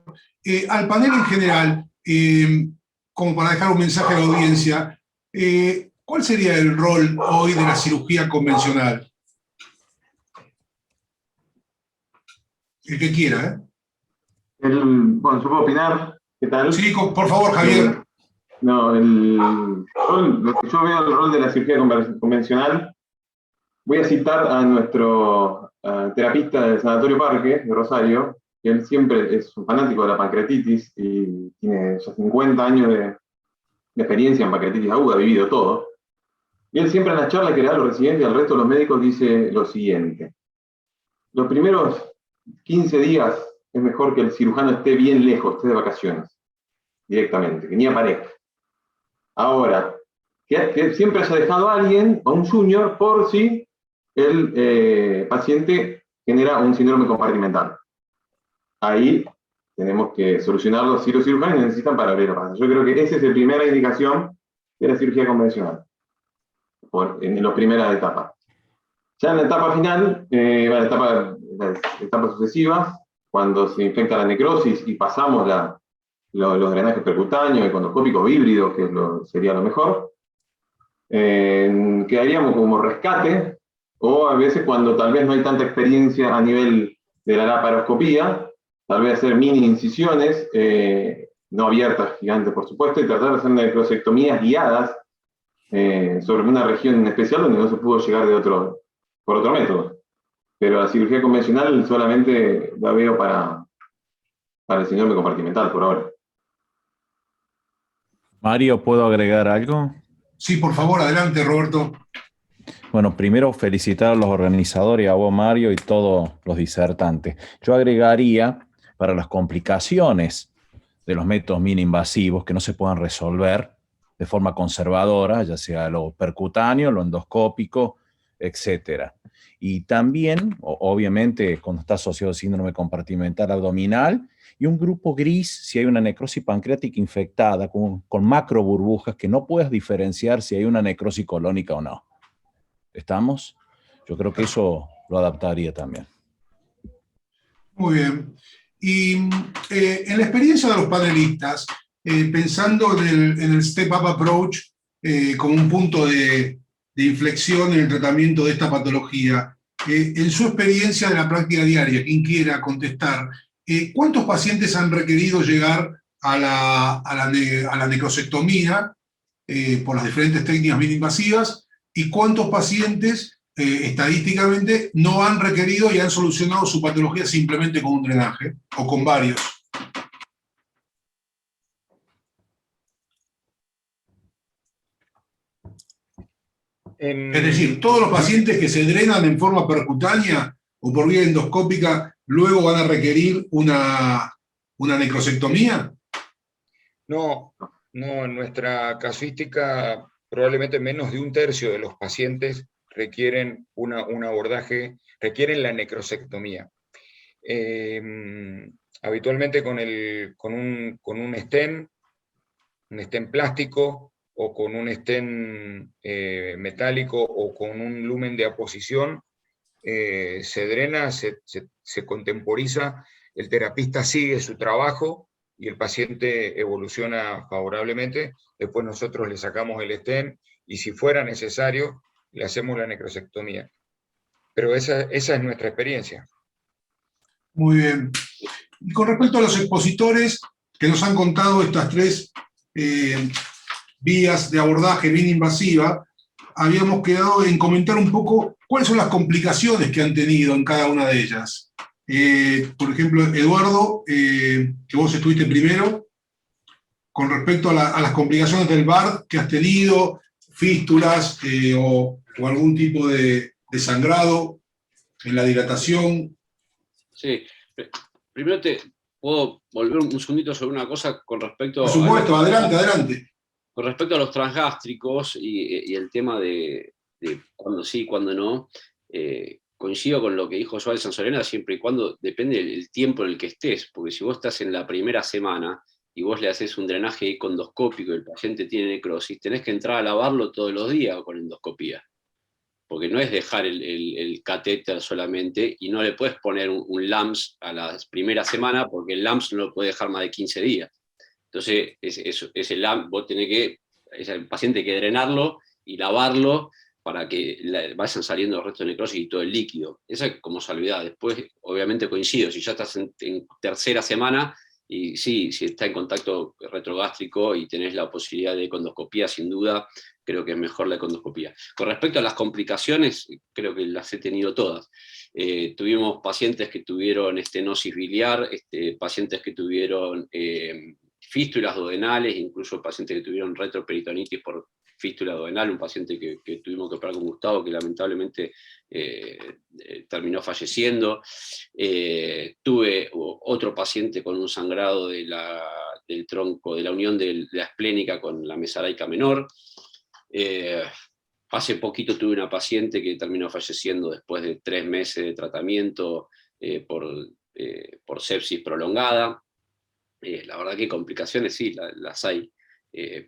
Al panel en general, como para dejar un mensaje a la audiencia, ¿cuál sería el rol hoy de la cirugía convencional? El que quiera, Bueno, ¿yo puedo opinar? ¿Qué tal? Sí, por favor, Javier. No, lo que yo veo el rol de la cirugía convencional, voy a citar a nuestro terapista del Sanatorio Parque, de Rosario, que él siempre es un fanático de la pancreatitis y tiene ya 50 años de experiencia en pancreatitis aguda, ha vivido todo. Y él siempre en las charlas que le da a los residentes y al resto de los médicos dice lo siguiente: los primeros 15 días es mejor que el cirujano esté bien lejos, esté de vacaciones, directamente, que ni aparezca. Ahora, que siempre haya dejado a alguien, a un junior, por si el paciente genera un síndrome compartimental. Ahí tenemos que solucionarlo si los cirujanos necesitan para abrir la paciente. Yo creo que esa es la primera indicación de la cirugía convencional, en la primera etapa. Ya en la etapa final, las etapas sucesivas, cuando se infecta la necrosis y pasamos los drenajes percutáneos, endoscópicos híbridos, que sería lo mejor, quedaríamos como rescate, o a veces cuando tal vez no hay tanta experiencia a nivel de la laparoscopía, tal vez hacer mini incisiones, no abiertas, gigantes por supuesto, y tratar de hacer necrosectomías guiadas sobre una región en especial donde no se pudo llegar por otro método. Pero la cirugía convencional solamente la veo para el síndrome compartimental por ahora. Mario, ¿puedo agregar algo? Sí, por favor, adelante, Roberto. Bueno, primero felicitar a los organizadores, a vos, Mario, y todos los disertantes. Yo agregaría, para las complicaciones de los métodos mini-invasivos que no se puedan resolver de forma conservadora, ya sea lo percutáneo, lo endoscópico, etcétera. Y también, obviamente, cuando está asociado al síndrome compartimental abdominal, y un grupo gris si hay una necrosis pancreática infectada con macro burbujas que no puedes diferenciar si hay una necrosis colónica o no. ¿Estamos? Yo creo que eso lo adaptaría también. Muy bien. Y en la experiencia de los panelistas, pensando en el Step-Up Approach como un punto de inflexión en el tratamiento de esta patología, en su experiencia de la práctica diaria, quien quiera contestar, ¿cuántos pacientes han requerido llegar a la necrosectomía por las diferentes técnicas mini-invasivas? ¿Y cuántos pacientes estadísticamente no han requerido y han solucionado su patología simplemente con un drenaje o con varios? Es decir, todos los pacientes que se drenan en forma percutánea o por vía endoscópica luego van a requerir una necrosectomía. No, en nuestra casuística probablemente menos de un tercio de los pacientes requieren un abordaje, requieren la necrosectomía. Habitualmente con un stent plástico o con un stent metálico o con un lumen de aposición, se drena, se contemporiza, el terapista sigue su trabajo y el paciente evoluciona favorablemente. Después nosotros le sacamos el stent y si fuera necesario le hacemos la necrosectomía. Pero esa es nuestra experiencia. Muy bien. Y con respecto a los expositores que nos han contado estas tres vías de abordaje bien invasiva, habíamos quedado en comentar un poco cuáles son las complicaciones que han tenido en cada una de ellas. Por ejemplo, Eduardo, que vos estuviste primero, con respecto a las complicaciones del BARD que has tenido, fístulas o algún tipo de sangrado en la dilatación. Sí, primero puedo volver un segundito sobre una cosa con respecto Por supuesto, adelante. Con respecto a los transgástricos y el tema de cuándo sí, cuándo no, coincido con lo que dijo Joel Sanzorena, siempre y cuando depende del tiempo en el que estés, porque si vos estás en la primera semana y vos le haces un drenaje endoscópico y el paciente tiene necrosis, tenés que entrar a lavarlo todos los días con endoscopía, porque no es dejar el catéter solamente y no le puedes poner un LAMS a la primera semana porque el LAMS no lo puede dejar más de 15 días. Entonces, ese LAMS, vos tenés el paciente hay que drenarlo y lavarlo para que vayan saliendo los restos de necrosis y todo el líquido. Esa es como salvedad. Después, obviamente coincido, si ya estás en tercera semana, y sí, si está en contacto retrogástrico y tenés la posibilidad de econdoscopía, sin duda, creo que es mejor la econdoscopía. Con respecto a las complicaciones, creo que las he tenido todas. Tuvimos pacientes que tuvieron estenosis biliar, pacientes que tuvieron fístulas duodenales, incluso pacientes que tuvieron retroperitonitis por fístula duodenal, un paciente que tuvimos que operar con Gustavo, que lamentablemente terminó falleciendo. Tuve otro paciente con un sangrado del tronco, de la unión de la esplénica con la mesalaica menor. Hace poquito tuve una paciente que terminó falleciendo después de 3 meses de tratamiento por sepsis prolongada. La verdad que complicaciones sí, las hay.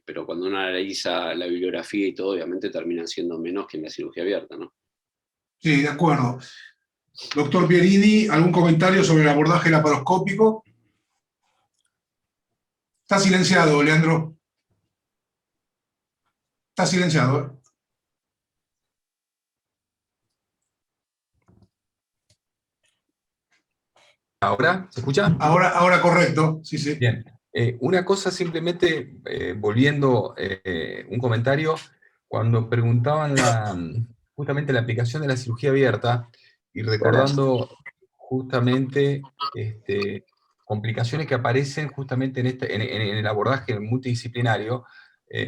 Pero cuando uno analiza la bibliografía y todo, obviamente terminan siendo menos que en la cirugía abierta, ¿no? Sí, de acuerdo. Doctor Pierini, ¿algún comentario sobre el abordaje laparoscópico? Está silenciado, Leandro. Está silenciado. ¿Ahora? ¿Se escucha? Ahora correcto, sí, sí. Bien. Una cosa simplemente, volviendo un comentario, cuando preguntaban justamente la aplicación de la cirugía abierta y recordando justamente complicaciones que aparecen justamente en el abordaje multidisciplinario,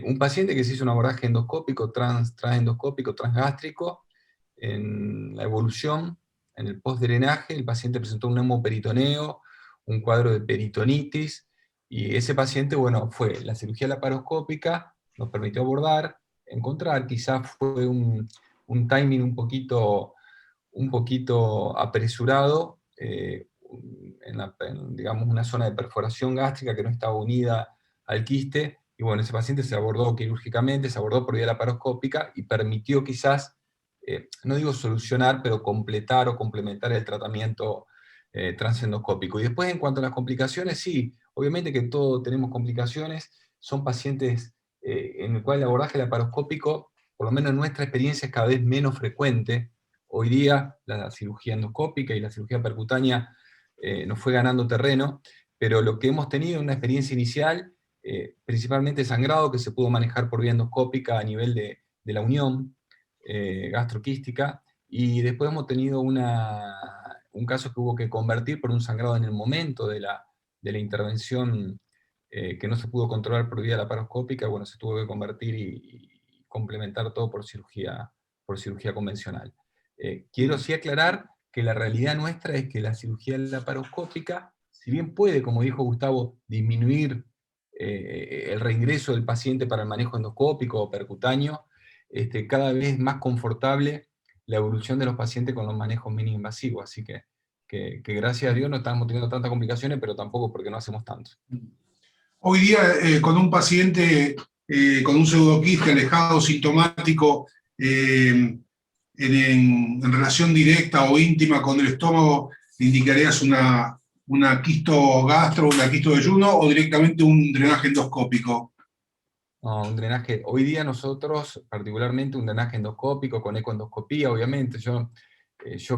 un paciente que se hizo un abordaje endoscópico, transendoscópico, transgástrico, en la evolución, en el postdrenaje, el paciente presentó un hemoperitoneo, un cuadro de peritonitis, y ese paciente, bueno, fue la cirugía laparoscópica, nos permitió abordar, encontrar, quizás fue un timing un poquito apresurado, digamos, una zona de perforación gástrica que no estaba unida al quiste, y bueno, ese paciente se abordó quirúrgicamente, se abordó por vía laparoscópica, y permitió quizás, no digo solucionar, pero completar o complementar el tratamiento transendoscópico. Y después, en cuanto a las complicaciones, sí, obviamente que todos tenemos complicaciones, son pacientes en el cual el abordaje laparoscópico, por lo menos en nuestra experiencia, es cada vez menos frecuente. Hoy día la cirugía endoscópica y la cirugía percutánea nos fue ganando terreno, pero lo que hemos tenido en una experiencia inicial, principalmente sangrado, que se pudo manejar por vía endoscópica a nivel de la unión gastroquística, y después hemos tenido un caso que hubo que convertir por un sangrado en el momento de la intervención, que no se pudo controlar por vía laparoscópica. Bueno, se tuvo que convertir y complementar todo por cirugía convencional. Quiero sí aclarar que la realidad nuestra es que la cirugía laparoscópica, si bien puede, como dijo Gustavo, disminuir el reingreso del paciente para el manejo endoscópico o percutáneo, cada vez es más confortable la evolución de los pacientes con los manejos mínimo invasivos, así que gracias a Dios no estamos teniendo tantas complicaciones, pero tampoco porque no hacemos tanto. Hoy día, con un paciente con un pseudoquiste alejado, sintomático, en relación directa o íntima con el estómago, ¿indicarías una quisto gastro, una quisto de ayuno, o directamente un drenaje endoscópico? No, un drenaje, hoy día nosotros, particularmente un drenaje endoscópico con ecoendoscopía, obviamente. Yo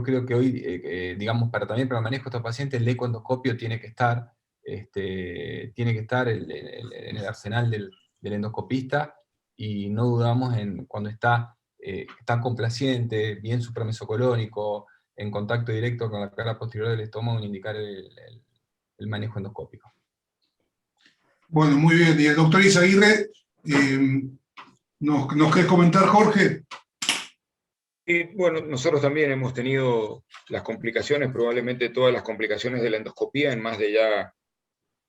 creo que hoy, digamos, también para el manejo de estos pacientes, el ecoendoscopio tiene que estar en el arsenal del endoscopista, y no dudamos cuando está tan complaciente, bien supramesocolónico, en contacto directo con la cara posterior del estómago, en indicar el manejo endoscópico. Bueno, muy bien. Y el doctor Izaguirre, ¿nos querés comentar, Jorge? Y bueno, nosotros también hemos tenido las complicaciones, probablemente todas las complicaciones de la endoscopía en más de ya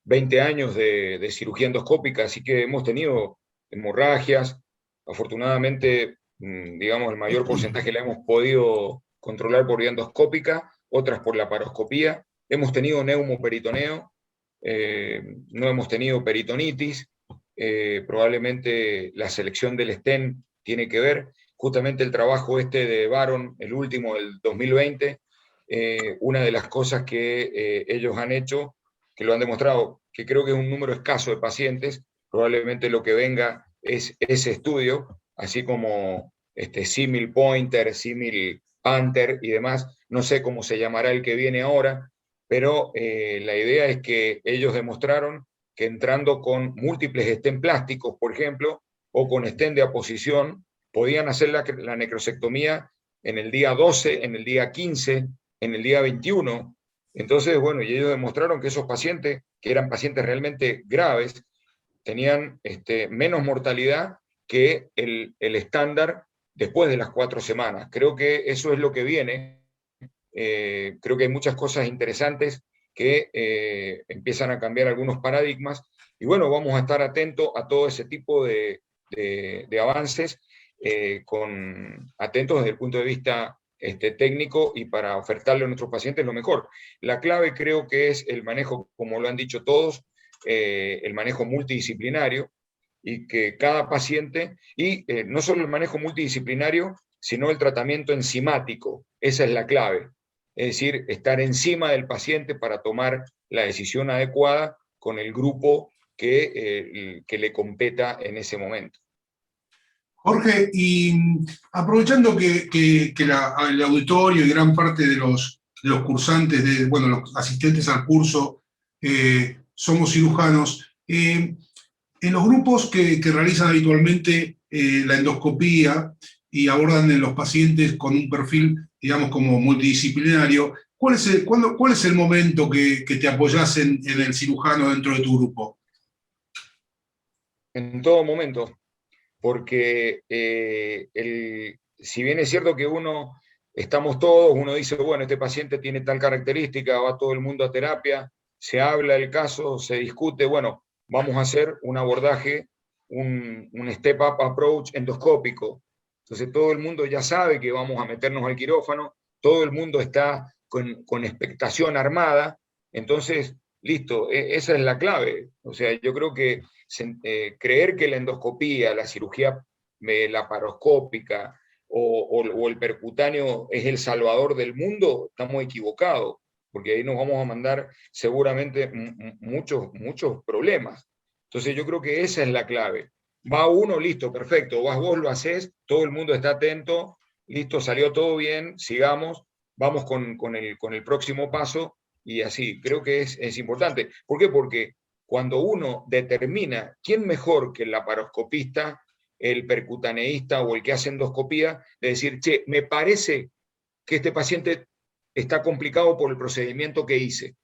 20 años de cirugía endoscópica, así que hemos tenido hemorragias. Afortunadamente, digamos, el mayor porcentaje la hemos podido controlar por vía endoscópica, otras por laparoscopía. Hemos tenido neumoperitoneo, no hemos tenido peritonitis. Probablemente la selección del stent tiene que ver. Justamente el trabajo de Baron, el último del 2020, una de las cosas que ellos han hecho, que lo han demostrado, que creo que es un número escaso de pacientes, probablemente lo que venga es ese estudio, así como Simil Pointer, Simil Panther y demás, no sé cómo se llamará el que viene ahora, pero la idea es que ellos demostraron que entrando con múltiples stent plásticos, por ejemplo, o con stent de aposición, podían hacer la necrosectomía en el día 12, en el día 15, en el día 21. Entonces, bueno, y ellos demostraron que esos pacientes, que eran pacientes realmente graves, tenían menos mortalidad que el estándar después de las 4 semanas. Creo que eso es lo que viene. Creo que hay muchas cosas interesantes que empiezan a cambiar algunos paradigmas, y bueno, vamos a estar atentos a todo ese tipo de avances, atentos desde el punto de vista técnico, y para ofertarle a nuestros pacientes lo mejor. La clave creo que es el manejo, como lo han dicho todos, el manejo multidisciplinario, y que cada paciente, y no solo el manejo multidisciplinario, sino el tratamiento enzimático, esa es la clave. Es decir, estar encima del paciente para tomar la decisión adecuada con el grupo que le competa en ese momento. Jorge, y aprovechando que el auditorio y gran parte de los los cursantes, bueno, los asistentes al curso, somos cirujanos. En los grupos que realizan habitualmente la endoscopía y abordan en los pacientes con un perfil, digamos, como multidisciplinario, ¿cuál es el momento que te apoyás en el cirujano dentro de tu grupo? En todo momento, porque si bien es cierto que estamos todos, uno dice, bueno, este paciente tiene tal característica, va todo el mundo a terapia, se habla del caso, se discute, bueno, vamos a hacer un abordaje, un step-up approach endoscópico. Entonces todo el mundo ya sabe que vamos a meternos al quirófano, todo el mundo está con expectación armada, entonces, listo, esa es la clave. O sea, yo creo que creer que la endoscopía, la cirugía laparoscópica o el percutáneo es el salvador del mundo, estamos equivocados, porque ahí nos vamos a mandar seguramente muchos problemas. Entonces yo creo que esa es la clave. Va uno, listo, perfecto, vas vos, lo haces, todo el mundo está atento, listo, salió todo bien, sigamos, vamos con el próximo paso, y así, creo que es importante. ¿Por qué? Porque cuando uno determina quién mejor que el laparoscopista, el percutaneísta o el que hace endoscopía, de decir, che, me parece que este paciente está complicado por el procedimiento que hice.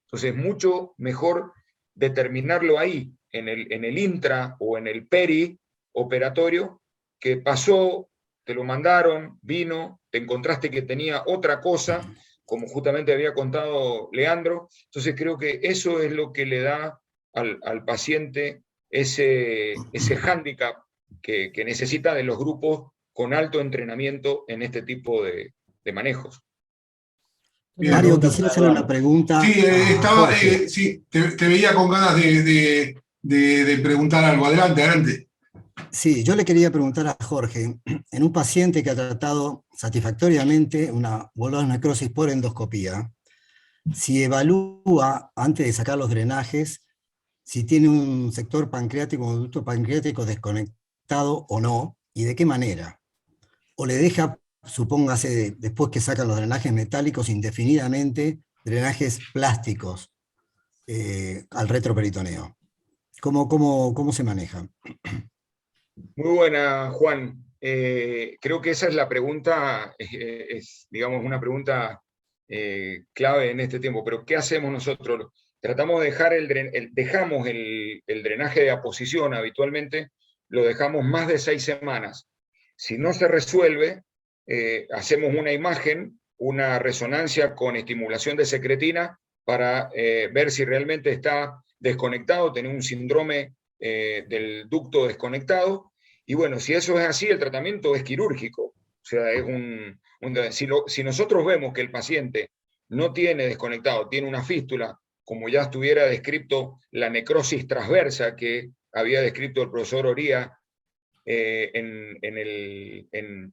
Entonces, mucho mejor determinarlo ahí, en el intra o en el perioperatorio, que pasó, te lo mandaron, vino, te encontraste que tenía otra cosa, como justamente había contado Leandro. Entonces creo que eso es lo que le da al paciente ese hándicap que necesita de los grupos con alto entrenamiento en este tipo de manejos. Bien. Mario, quisiera hacerle una pregunta. Sí, sí, te veía con ganas de preguntar algo. Adelante. Sí, yo le quería preguntar a Jorge, en un paciente que ha tratado satisfactoriamente una necrosis por endoscopía, si evalúa, antes de sacar los drenajes, si tiene un sector pancreático o ducto pancreático desconectado o no, y de qué manera. O le deja, supóngase, después que sacan los drenajes metálicos indefinidamente, drenajes plásticos al retroperitoneo. ¿Cómo se maneja? Muy buena, Juan. Creo que esa es la pregunta, digamos, una pregunta clave en este tiempo. Pero ¿qué hacemos nosotros? Tratamos de dejar dejamos el drenaje de aposición habitualmente, lo dejamos más de 6 semanas. Si no se resuelve, hacemos una imagen, una resonancia con estimulación de secretina para ver si realmente está desconectado, tener un síndrome del ducto desconectado. Y bueno, si eso es así, el tratamiento es quirúrgico. O sea, es si nosotros vemos que el paciente no tiene desconectado, tiene una fístula, como ya estuviera descrito la necrosis transversa que había descrito el profesor Oría en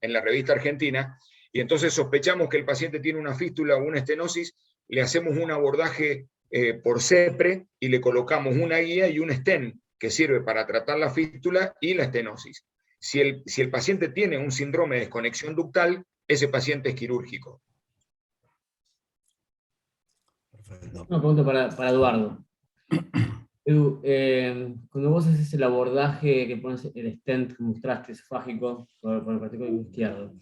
la revista argentina, y entonces sospechamos que el paciente tiene una fístula o una estenosis, le hacemos un abordaje por CEPRE y le colocamos una guía y un stent que sirve para tratar la fístula y la estenosis. Si el paciente tiene un síndrome de desconexión ductal, ese paciente es quirúrgico. Una pregunta para Eduardo. Edu, cuando vos haces el abordaje que pones el stent que mostraste, esofágico, por el partículo izquierdo,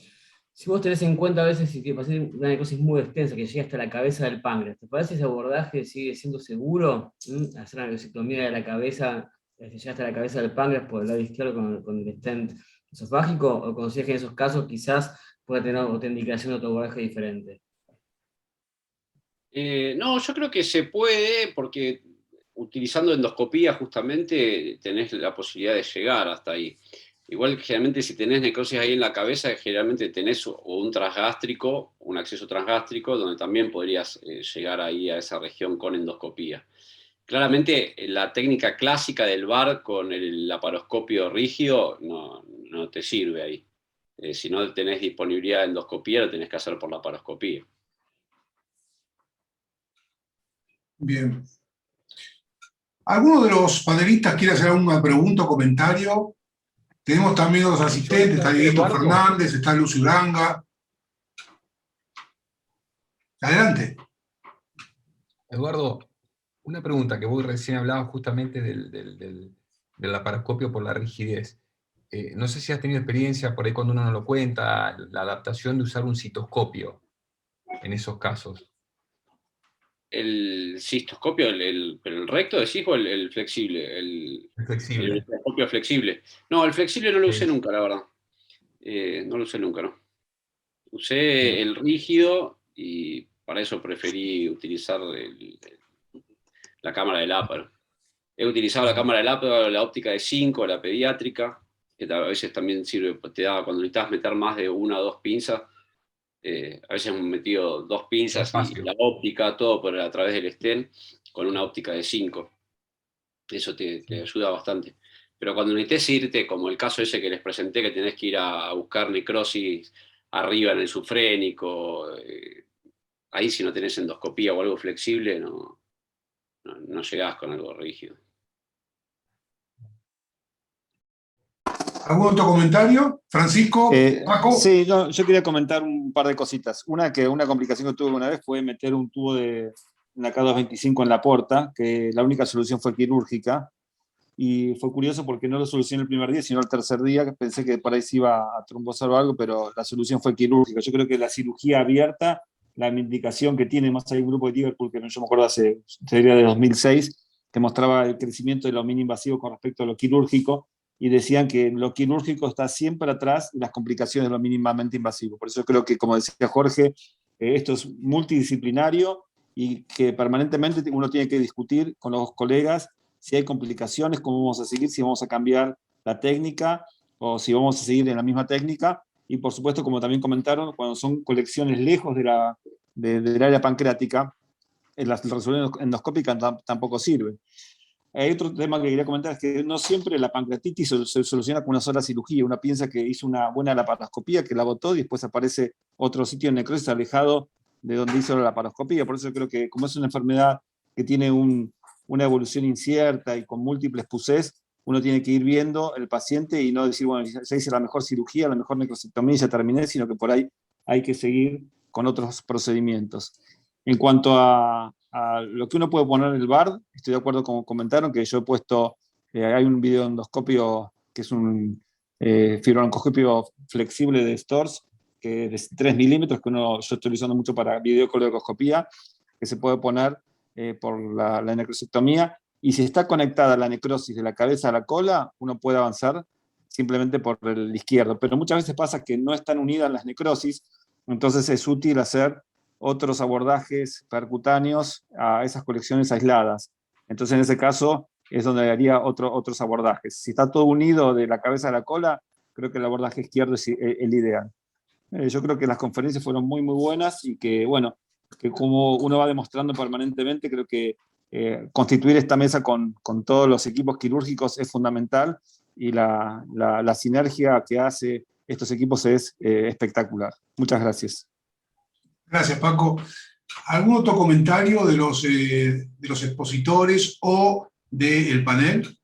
si vos tenés en cuenta a veces si te pasa una necrosis muy extensa que llega hasta la cabeza del páncreas, ¿te parece ese abordaje sigue siendo seguro? Hacer una necrosectomía de la cabeza, llega hasta la cabeza del páncreas por el lado izquierdo con el stent esofágico, o consideras que en esos casos quizás pueda tener otra indicación de otro abordaje diferente? No, yo creo que se puede, porque utilizando endoscopía justamente tenés la posibilidad de llegar hasta ahí. Igual generalmente si tenés necrosis ahí en la cabeza, generalmente tenés o un transgástrico, un acceso transgástrico, donde también podrías llegar ahí a esa región con endoscopía. Claramente la técnica clásica del VAR con el laparoscopio rígido no te sirve ahí. Si no tenés disponibilidad de endoscopía, lo tenés que hacer por laparoscopía. Bien. ¿Alguno de los panelistas quiere hacer alguna pregunta o comentario? Tenemos también a los asistentes, está Dieguito Fernández, está Lucio Uranga. Adelante. Eduardo, una pregunta, que vos recién hablabas justamente del laparoscopio por la rigidez. No sé si has tenido experiencia, por ahí cuando uno no lo cuenta, la adaptación de usar un citoscopio en esos casos. El cistoscopio, ¿pero el recto decís o el flexible? El flexible. El cistoscopio flexible. No, el flexible no lo usé Sí. nunca, la verdad. No lo usé nunca, ¿no? Usé el rígido y para eso preferí utilizar la cámara de láparo. He utilizado la cámara de láparo, la óptica de 5, la pediátrica, que a veces también sirve, te da, cuando necesitas meter más de una o dos pinzas, a veces hemos metido 2 pinzas y la óptica, todo a través del stent, con una óptica de 5. Eso te ayuda bastante. Pero cuando necesites irte, como el caso ese que les presenté, que tenés que ir a buscar necrosis arriba en el sufrénico, ahí si no tenés endoscopía o algo flexible, no llegás con algo rígido. ¿Algún otro comentario? Francisco, Paco. Sí, yo quería comentar un par de cositas. Una complicación que tuve una vez fue meter un tubo de una K225 en la porta, que la única solución fue quirúrgica. Y fue curioso porque no lo solucioné el primer día, sino el tercer día, que pensé que por ahí se iba a trombosar o algo, pero la solución fue quirúrgica. Yo creo que la cirugía abierta, la indicación que tiene, más hay un grupo de Liverpool que yo me acuerdo sería de 2006, que mostraba el crecimiento de lo mini invasivo con respecto a lo quirúrgico, y decían que lo quirúrgico está siempre atrás de las complicaciones de lo mínimamente invasivo. Por eso creo que, como decía Jorge, esto es multidisciplinario y que permanentemente uno tiene que discutir con los colegas si hay complicaciones, cómo vamos a seguir, si vamos a cambiar la técnica o si vamos a seguir en la misma técnica. Y por supuesto, como también comentaron, cuando son colecciones lejos del área pancreática, la resolución endoscópica tampoco sirve. Hay otro tema que quería comentar, es que no siempre la pancreatitis se soluciona con una sola cirugía. Uno piensa que hizo una buena laparoscopía, que la botó y después aparece otro sitio de necrosis alejado de donde hizo la laparoscopía. Por eso creo que como es una enfermedad que tiene una evolución incierta y con múltiples pusés, uno tiene que ir viendo el paciente y no decir, bueno, ya hice la mejor cirugía, la mejor necrosectomía y ya terminé, sino que por ahí hay que seguir con otros procedimientos. En cuanto a lo que uno puede poner en el BARD, estoy de acuerdo con comentaron que yo he puesto, hay un videoendoscopio que es un fibroendoscopio flexible de Storz, que es de 3 milímetros, que yo estoy usando mucho para videocolecoscopía, que se puede poner por la necrosectomía, y si está conectada la necrosis de la cabeza a la cola, uno puede avanzar simplemente por el izquierdo, pero muchas veces pasa que no están unidas las necrosis, entonces es útil hacer otros abordajes percutáneos a esas colecciones aisladas. Entonces en ese caso es donde haría otros abordajes. Si está todo unido de la cabeza a la cola, creo que el abordaje izquierdo es el ideal. Yo creo que las conferencias fueron muy, muy buenas y que, bueno, que como uno va demostrando permanentemente, creo que constituir esta mesa con todos los equipos quirúrgicos es fundamental y la sinergia que hace estos equipos es espectacular. Muchas gracias. Gracias, Paco. ¿Algún otro comentario de los expositores o del panel?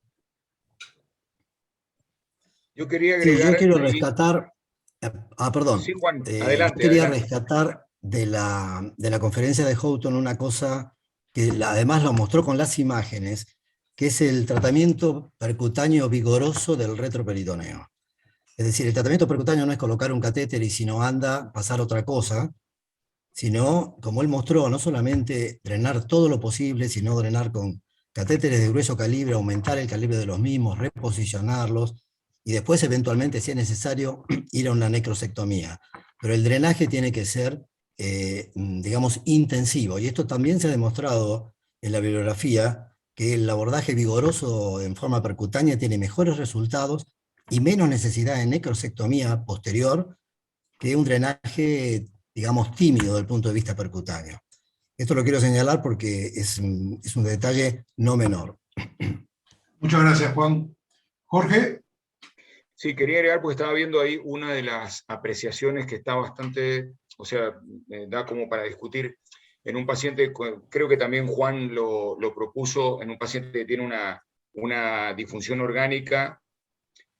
Yo quería agregar... Sí, yo quiero rescatar... perdón. Sí, Juan, adelante. Yo quería adelante. rescatar de la conferencia de Houghton una cosa que además lo mostró con las imágenes, que es el tratamiento percutáneo vigoroso del retroperitoneo. Es decir, el tratamiento percutáneo no es colocar un catéter y si no anda, pasar otra cosa, sino, como él mostró, no solamente drenar todo lo posible, sino drenar con catéteres de grueso calibre, aumentar el calibre de los mismos, reposicionarlos, y después, eventualmente, si es necesario, ir a una necrosectomía. Pero el drenaje tiene que ser, digamos, intensivo, y esto también se ha demostrado en la bibliografía, que el abordaje vigoroso en forma percutánea tiene mejores resultados y menos necesidad de necrosectomía posterior que un drenaje, digamos, tímido desde el punto de vista percutáneo. Esto lo quiero señalar porque es un detalle no menor. Muchas gracias, Juan. Jorge. Sí, quería agregar porque estaba viendo ahí una de las apreciaciones que está bastante, o sea, da como para discutir en un paciente, creo que también Juan lo propuso, en un paciente que tiene una disfunción orgánica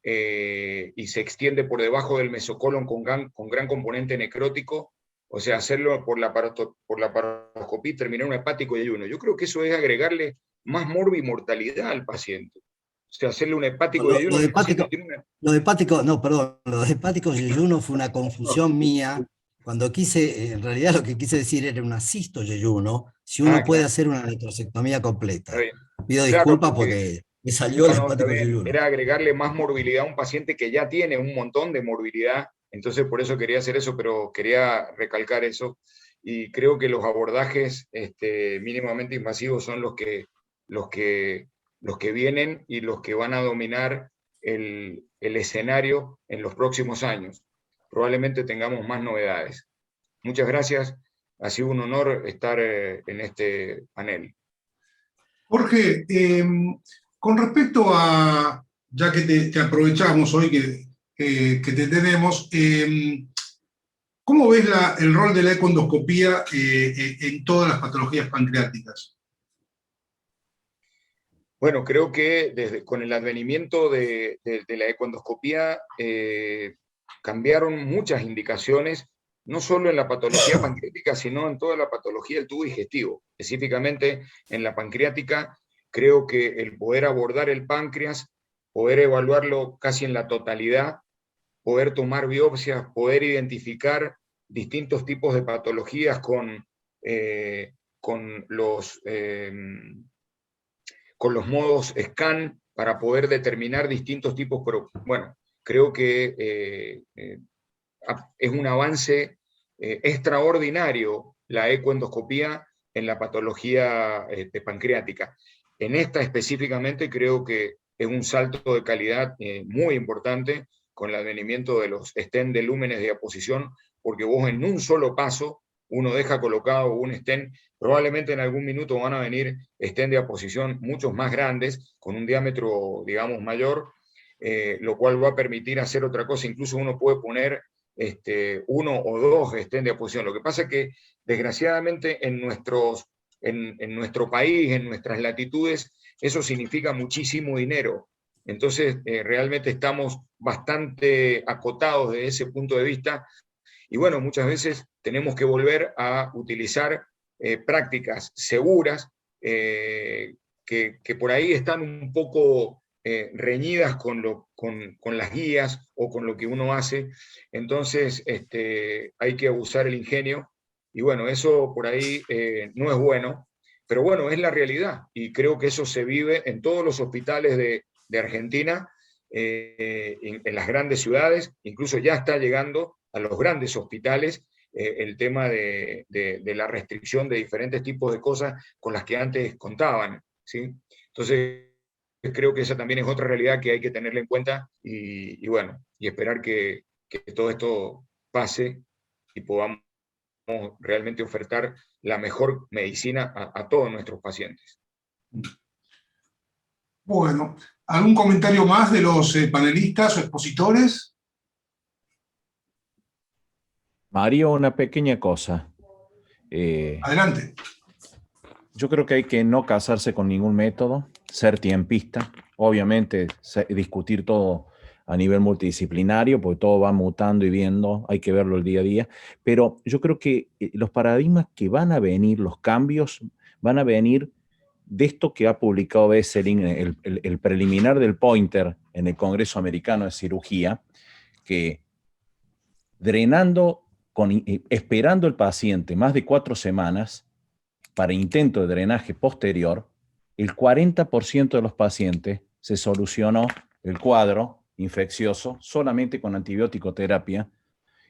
y se extiende por debajo del mesocolon con gran componente necrótico, O sea, hacerlo por la paroscopía y terminar un hepático de ayuno. Yo creo que eso es agregarle más morbimortalidad al paciente. O sea, hacerle un hepático de ayuno. Lo de hepático de ayuno fue una confusión mía. Cuando quise, en realidad lo que quise decir era un asisto de ayuno, si uno puede hacer una necrosectomía completa. Pido disculpas porque me salió el hepático de ayuno. Era agregarle más morbilidad a un paciente que ya tiene un montón de morbilidad. Entonces por eso quería hacer eso, pero quería recalcar eso. Y creo que los abordajes mínimamente invasivos son los que vienen y los que van a dominar el escenario en los próximos años. Probablemente tengamos más novedades. Muchas gracias. Ha sido un honor estar en este panel. Jorge, con respecto a, ya que te aprovechamos hoy que te tenemos, ¿cómo ves el rol de la ecoendoscopía en todas las patologías pancreáticas? Bueno, creo que con el advenimiento de la ecoendoscopía cambiaron muchas indicaciones, no solo en la patología pancreática, sino en toda la patología del tubo digestivo. Específicamente en la pancreática, creo que el poder abordar el páncreas, poder evaluarlo casi en la totalidad, poder tomar biopsias, poder identificar distintos tipos de patologías con los modos scan para poder determinar distintos tipos, pero bueno, creo que es un avance extraordinario la ecoendoscopía en la patología pancreática. En esta específicamente creo que es un salto de calidad muy importante con el advenimiento de los stent de lúmenes de aposición, porque vos en un solo paso, uno deja colocado un stent, probablemente en algún minuto van a venir stent de aposición muchos más grandes, con un diámetro, digamos, mayor, lo cual va a permitir hacer otra cosa. Incluso uno puede poner uno o dos stent de aposición. Lo que pasa es que, desgraciadamente, en nuestro país, en nuestras latitudes, eso significa muchísimo dinero. Entonces, realmente estamos bastante acotados de ese punto de vista. Y bueno, muchas veces tenemos que volver a utilizar prácticas seguras que por ahí están un poco reñidas con las guías o con lo que uno hace. Entonces hay que abusar el ingenio, y bueno, eso por ahí no es bueno, pero bueno, es la realidad, y creo que eso se vive en todos los hospitales de Argentina, en las grandes ciudades, incluso ya está llegando a los grandes hospitales el tema de la restricción de diferentes tipos de cosas con las que antes contaban, ¿sí? Entonces, creo que esa también es otra realidad que hay que tenerla en cuenta, y bueno, y esperar que todo esto pase y podamos realmente ofertar la mejor medicina a todos nuestros pacientes. Bueno, ¿algún comentario más de los panelistas o expositores? Mario, una pequeña cosa. Adelante. Yo creo que hay que no casarse con ningún método, ser tiempista, obviamente discutir todo a nivel multidisciplinario, porque todo va mutando y viendo, hay que verlo el día a día, pero yo creo que los paradigmas que van a venir, los cambios, van a venir de esto que ha publicado Besselin, el preliminar del Pointer en el Congreso Americano de Cirugía, que drenando, esperando el paciente más de 4 semanas para intento de drenaje posterior, el 40% de los pacientes se solucionó el cuadro infeccioso solamente con antibiótico terapia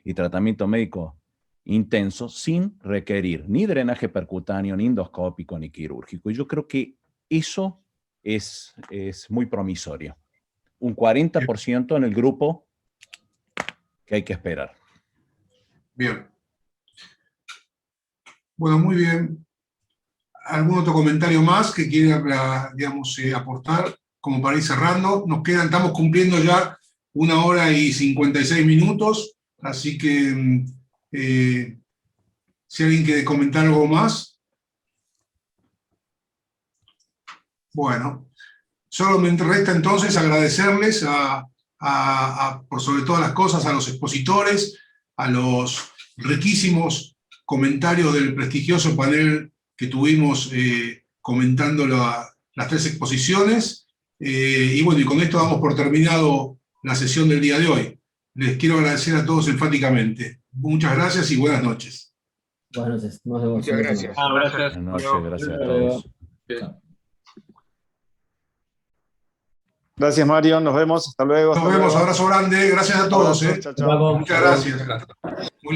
y tratamiento médico intenso, sin requerir ni drenaje percutáneo, ni endoscópico, ni quirúrgico. Y yo creo que eso es muy promisorio. Un 40% en el grupo que hay que esperar. Bien. Bueno, muy bien. ¿Algún otro comentario más que quiera, digamos, aportar como para ir cerrando? Estamos cumpliendo ya 1 hora y 56 minutos, así que si alguien quiere comentar algo más. Bueno, solo me resta entonces agradecerles por sobre todas las cosas a los expositores, a los riquísimos comentarios del prestigioso panel que tuvimos comentando las 3 exposiciones. Y bueno, y con esto damos por terminado la sesión del día de hoy. Les quiero agradecer a todos enfáticamente. Muchas gracias y buenas noches. Buenas noches. Nos vemos. Muchas gracias. Buenas noches, gracias a todos. Gracias, Mario. Nos vemos. Hasta luego. Nos vemos. Abrazo grande. Gracias a todos. Abrazo, chao, chao. Muchas gracias. Muy